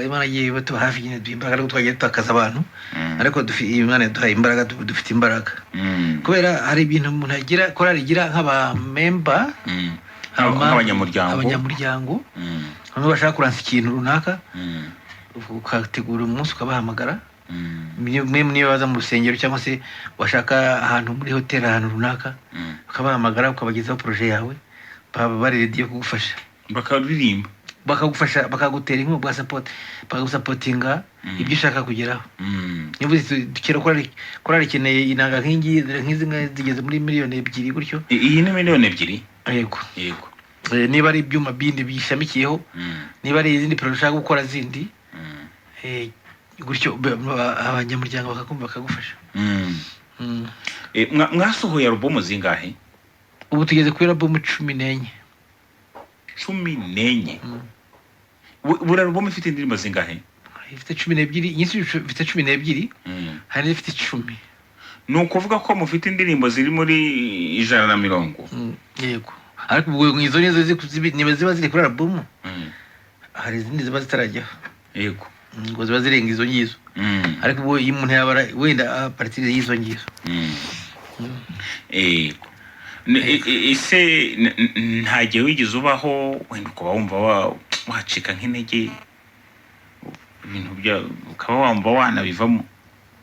Imana igiye tuba hafi nyine imbaraga ariko twagiye tutakaza abantu ariko Imana yaduhaye imbaraga dufite imbaraga kubera hari ibintu umuntu agira korari igira nk'abamemba abanyamuryango bamwe bashaka kuransa ikintu runaka ukategura umunsi ukabahamagara niyo baza mu rusengero cyangwa se washaka ahantu muri hoteli ahantu runaka ukabahamagara ukabagezaho projet yawe baba bari ready yo kugufasha bakaririmba bakagufasha bakagutera inkunga bakagusapotinga ibyo ushaka kugeraho niba dukera korari ikeneye inanga nk'izi zigeze muri miliyoni 2 gutyo iyi ni miliyoni 2 yego niba ari ibyuma bindi bishamikiyeho niba ari izindi projet ushaka gukora zindi gutyo abanyamuryango bakakumva bakagufasha mwasohoye album zingahe ubu tugeze kuri album 14 buri album ifite indirimbo zingahe ifite 12 nyinshi ifite 12 hari ifite 10 ni ukuvuga ko mufite indirimbo ziri muri 150 yego ariko ubwo izo nizo ziba ziri kuri album hari izindi ziba zitarajyaho yego ngo ziba zirenga izo ngizo ariko ubwo iyo umuntu yabara wenda partir y'izo ngizo ese ntagiye wigeze ubaho wenda ukaba wumva wacika nk'intege ibintu ukaba wumva wanabiva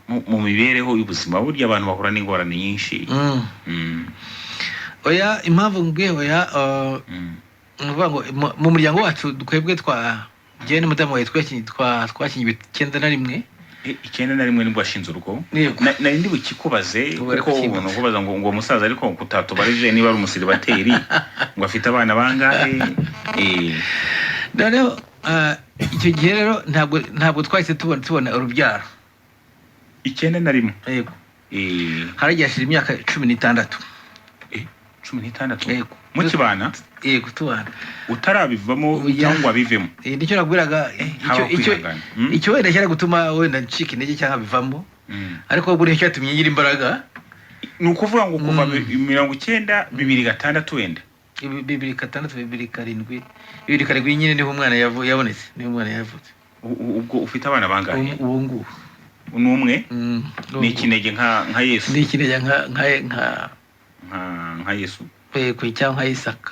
mu mibereho y'ubuzima burya abantu bahura n'ingorane nyinshi impamvu mbwiye ngo mu muryango wacu twebwe njyewe n'umudamu wawe twakinye 9 nibwo washinze urugo nari ndi bukikubaze kuko umuntu kubaza ngo umusaza ariko kutatubarije niba ari umusiribateri ngo afite abana bangahe noneho icyo gihe rero ntabwo twahise tubona urubyaro 9 yego haragishije imyaka 16 yego mukibana yego tubana utarabivamo cyangwa bivemo nicyo nagwiraga icyo wenda cyari gutuma wenda ncika intege cyangwa bivamo ariko buri cyo cyatumye ngira imbaraga ni ukuvuga ngo kuva 90 2006 wenda 2007 nyine niho umwana yabonetse niho umwana yavutse ubwo ufite abana bangahe ubu ngubu n'umwe ni ikinege nka Yesu ni ikinege nka Yesu cyangwa Isaka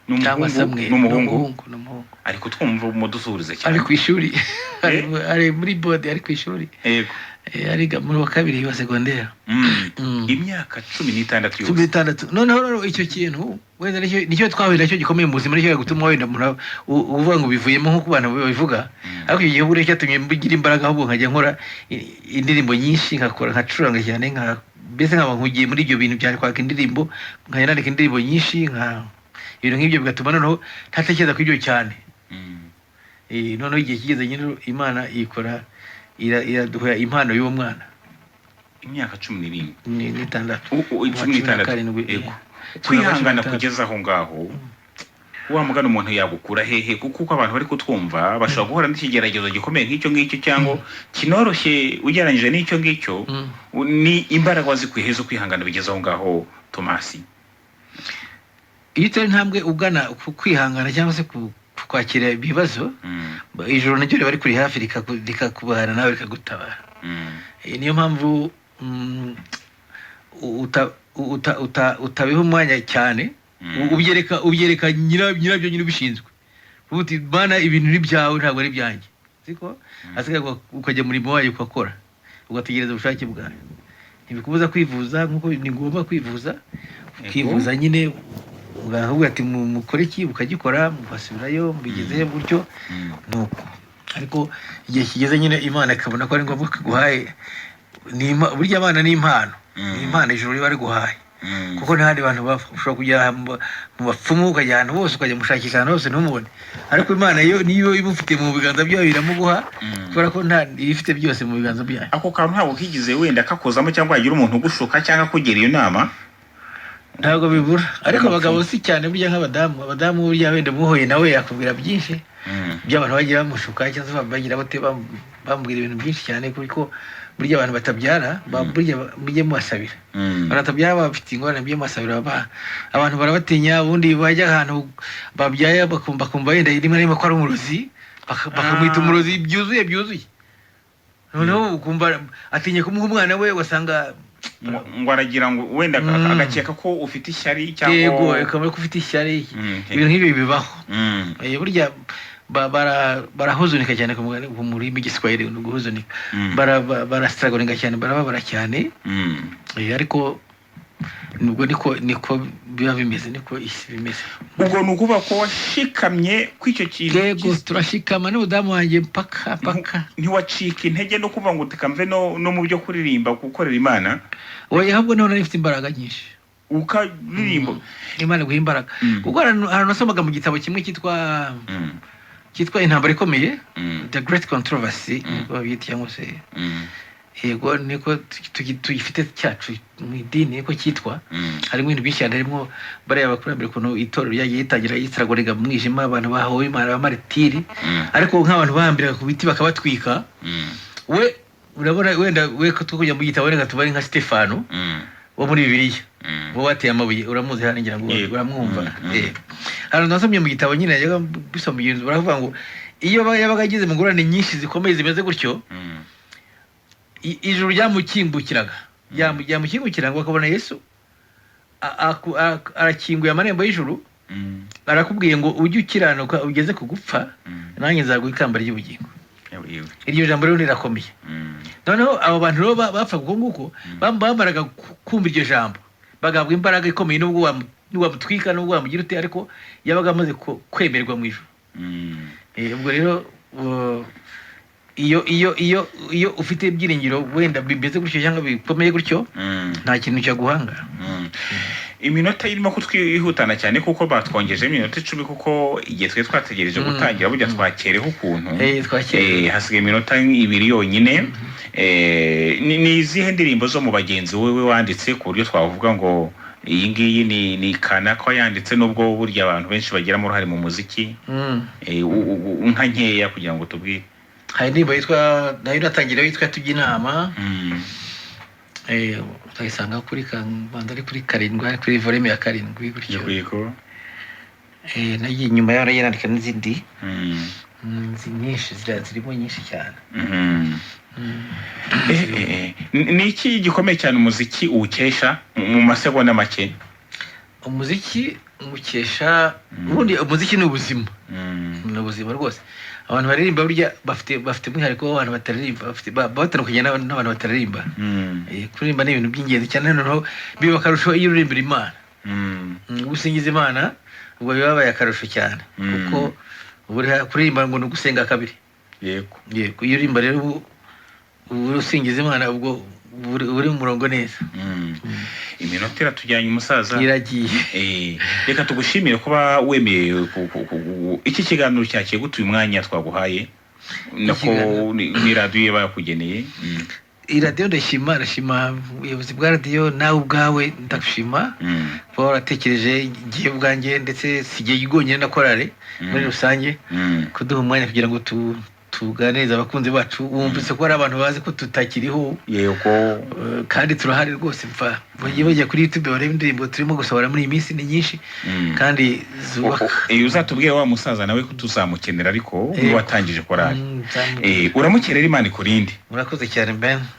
n'umuhungu ariko twumva umudusuhurize cyane ari ku ishuri ari muri bode ari ku ishuri yego ariga muri wa kabiri wa secondaire imyaka 16 yose noneho icyo kintu wenda nicyo twahurira cyo gikomeye mu buzima nicyo gutuma wenda umuntu uvuga ngo bivuyemo nk'uko abantu babivuga ariko igihe buri cyatumye mbigira imbaraga ahubwo nkajya nkora indirimbo nyinshi nkacuranga cyane mbese nkaba nkugiye muri ibyo bintu byari kwaka indirimbo nkajya nandika indirimbo nyinshi ibintu nk'ibyo bigatuma noneho ntatekereza ku ibyo cyane. Noneho igihe kigeze nyine Imana ikora iraduha impano y'uwo mwana imyaka 17 n'itandatu 16 yego kwihangana kugeza aho ngaho wa mugana umuntu yagukura hehe kuko abantu bari kutwumva bashobora guhora n'ikigeragezo gikomeye nk'icyo ngicyo cyangwa kinoroshye ugereranyije n'icyo ngicyo ni imbaraga zikwiye zo kwihangana bigeza aho ngaho Tomasi. Iyo utari ntambwe ugana kwihangana cyangwa se kwakira ibibazo ijoro naryo bari kuri hafi rikakubahana nawe rikagutabara. Niyo mpamvu utabiha umwanya cyane ubyereka nyirabyo nyine ubishinzwe ubuti bana ibintu ni byawe ntabwo ari byanjye siko asigaye ukajya muri wayo ukakora ugategereza ubushake bwawe ntibikubuza kwivuza nkuko ni ngombwa kwivuza ukivuza nyine ugahuga ati mukore iki ukagikora mubasubirayo mbigezeyo gutyo nuko ariko igihe kigeze nyine Imana ikabona ko ari ngombwa kuguhaye burya abana ni impano ijuru riba riguhaye kuko ntahandi bantu bashobora kujya mu bapfumu ukajya ahantu hose ukajya mushakisha ahantu hose ntumubone ariko Imana yo niyo imufite mu biganza byayo biramuguha kubera ko nta ifite byose mu biganza byayo. Ako kantu ntabwo kigize wenda kakozamo cyangwa yagira umuntu ugushuka cyangwa kugira iyo nama ntabwo bibura ariko abagabo si cyane burya nk'abadamu burya wenda muhoye nawe yakubwira byinshi by'abantu bagira bamushuka cyangwa bagira bate bambwira ibintu byinshi cyane kuko burya abantu batabyara burya mujye muasabira baratabyara bafite ingorane byo masabira abantu barabatinya ubundi bajya ahantu babyaye bakumva yenda rimwe rimwe ko ari umurozi bakamwita umurozi byuzuye noneho ukumva atinye kumuha umwana we wasanga ngo aragira ngo wenda agakeka ko ufite ishyari cyangwa yego akaba ko ufite ishyari ibintu nk'ibi bibaho burya barahuzunika cyane ku murimi giswahili no guhuzunika barastragoninga cyane barababara cyane ariko nubwo niko biba bimeze niko isi bimeze ubwo nukuba ko washikamye kw'icyo kintu yego turashikama n'udamu wanjye paka ntiwacika intege no kuva ngo tukamve no mu byo kuririmba gukorera Imana oya ahubwo none ifite imbaraga nyinshi ukaririmba Imana guha imbaraga kuko ahantu nasomaga mu gitabo kimwe cyitwa intambara ikomeye the great controversy niko bita cyangwa se yego niko tuyifite cyacu mu idini niko cyitwa harimo ibintu byinshi cyane harimo bariya bakurambere kuntu itorero ryagiye yitangira yitaragorenga mu mwijima abantu bahawe Imana b'amaritiri ariko nk'abantu bahambira ku biti bakabatwika we urabona wenda we ko tukujya mu gitabo wenda tubari nka Stefano wo muri Bibiliya bo wateye amabuye uramuzi hano ngira ngo uramwumva hano nasomye mu gitabo nyine yaga bisoma ibintu baravuga ngo iyo yabaga agize mu ngorane nyinshi zikomeye zimeze gutyo ijuru ryamukingukiraga ngo akabona Yesu arakinguye amarembo y'ijuru arakubwiye ngo ujye ukiranuka ugeze ku gupfa nanjye nzaguha ikamba ry'ubugingo. Iryo jambo rero rirakomeye. Noneho abo bantu rero bapfa kuko nguko bamaraga kumva iryo jambo bagabwa imbaraga ikomeye nubwo wamutwika nubwo wamugira ute ariko yabaga amaze kwemerwa mu ijuru. Ubwo rero iyo ufite ibyiringiro wenda bimeze gutyo cyangwa bikomeye gutyo nta kintu cyaguhanga. Iminota irimo kutwihutana cyane kuko batwongeje iminota 10 kuko igihe twe twategereje gutangira burya twakereho ukuntu hasigaye iminota 2 yonyine. Ni izihe ndirimbo zo mu bagenzi wewe wanditse ku buryo twavuga ngo iyi ngiyi ni kanaka yanditse nubwo burya abantu benshi bagira mu ruhare mu muziki nka nkeya kugira ngo tubwire? Hari indirimbo yitwa nayo natangira yitwa tujya inama. Utayisanga kuri Kanbanza ari kuri 7 kuri volume ya 7 gutyo. Yego. Nagiye nyuma yaho yarandika n'izindi. Nyinshi zirimo nyinshi cyane. Ni iki gikomeye cyane umuziki uwukesha mu masegonda make? Umuziki umukesha ubundi umuziki ni ubuzima. Ni ubuzima rwose. Abantu baririmba burya bafite mwihariko w'abantu bataririmba batandukanye n'abantu bataririmba. Kuririmba ni ibintu by'ingenzi cyane noneho biba akarusho iyo uririmbira Imana. Gusingiza Imana ubwo bibabaye akarusho cyane kuko kuririmba ngo nugusenga kabiri. Yego. Iyo uririmba rero usingiza Imana ubwo uri mu murongo neza. iminota iratujyanye umusaza iragiye. reka tugushimire kuba wemeye iki kiganiro cyakiye gutuye umwanya twaguhaye nako ni radio bakugeneye. iradiyo ndashima ubuyobozi bwa radiyo nawe ubwawe ndagushima kuba waratekereje igihe ubwanjye ndetse sigiye igonyene na korale muri rusange kuduha umwanya kugira ngo tuganiriza abakunzi bacu. Wumvise ko ari abantu bazi ko tutakiriho yego kandi turahari rwose mfa bajye kuri YouTube bareba indirimbo turimo gusohora muri iyi minsi ni nyinshi kandi zubaka. Uzatubwire wa musaza nawe ko tuzamukenera ariko watangije korale uramukerera Imana ikurinde. Murakoze cyane Ben.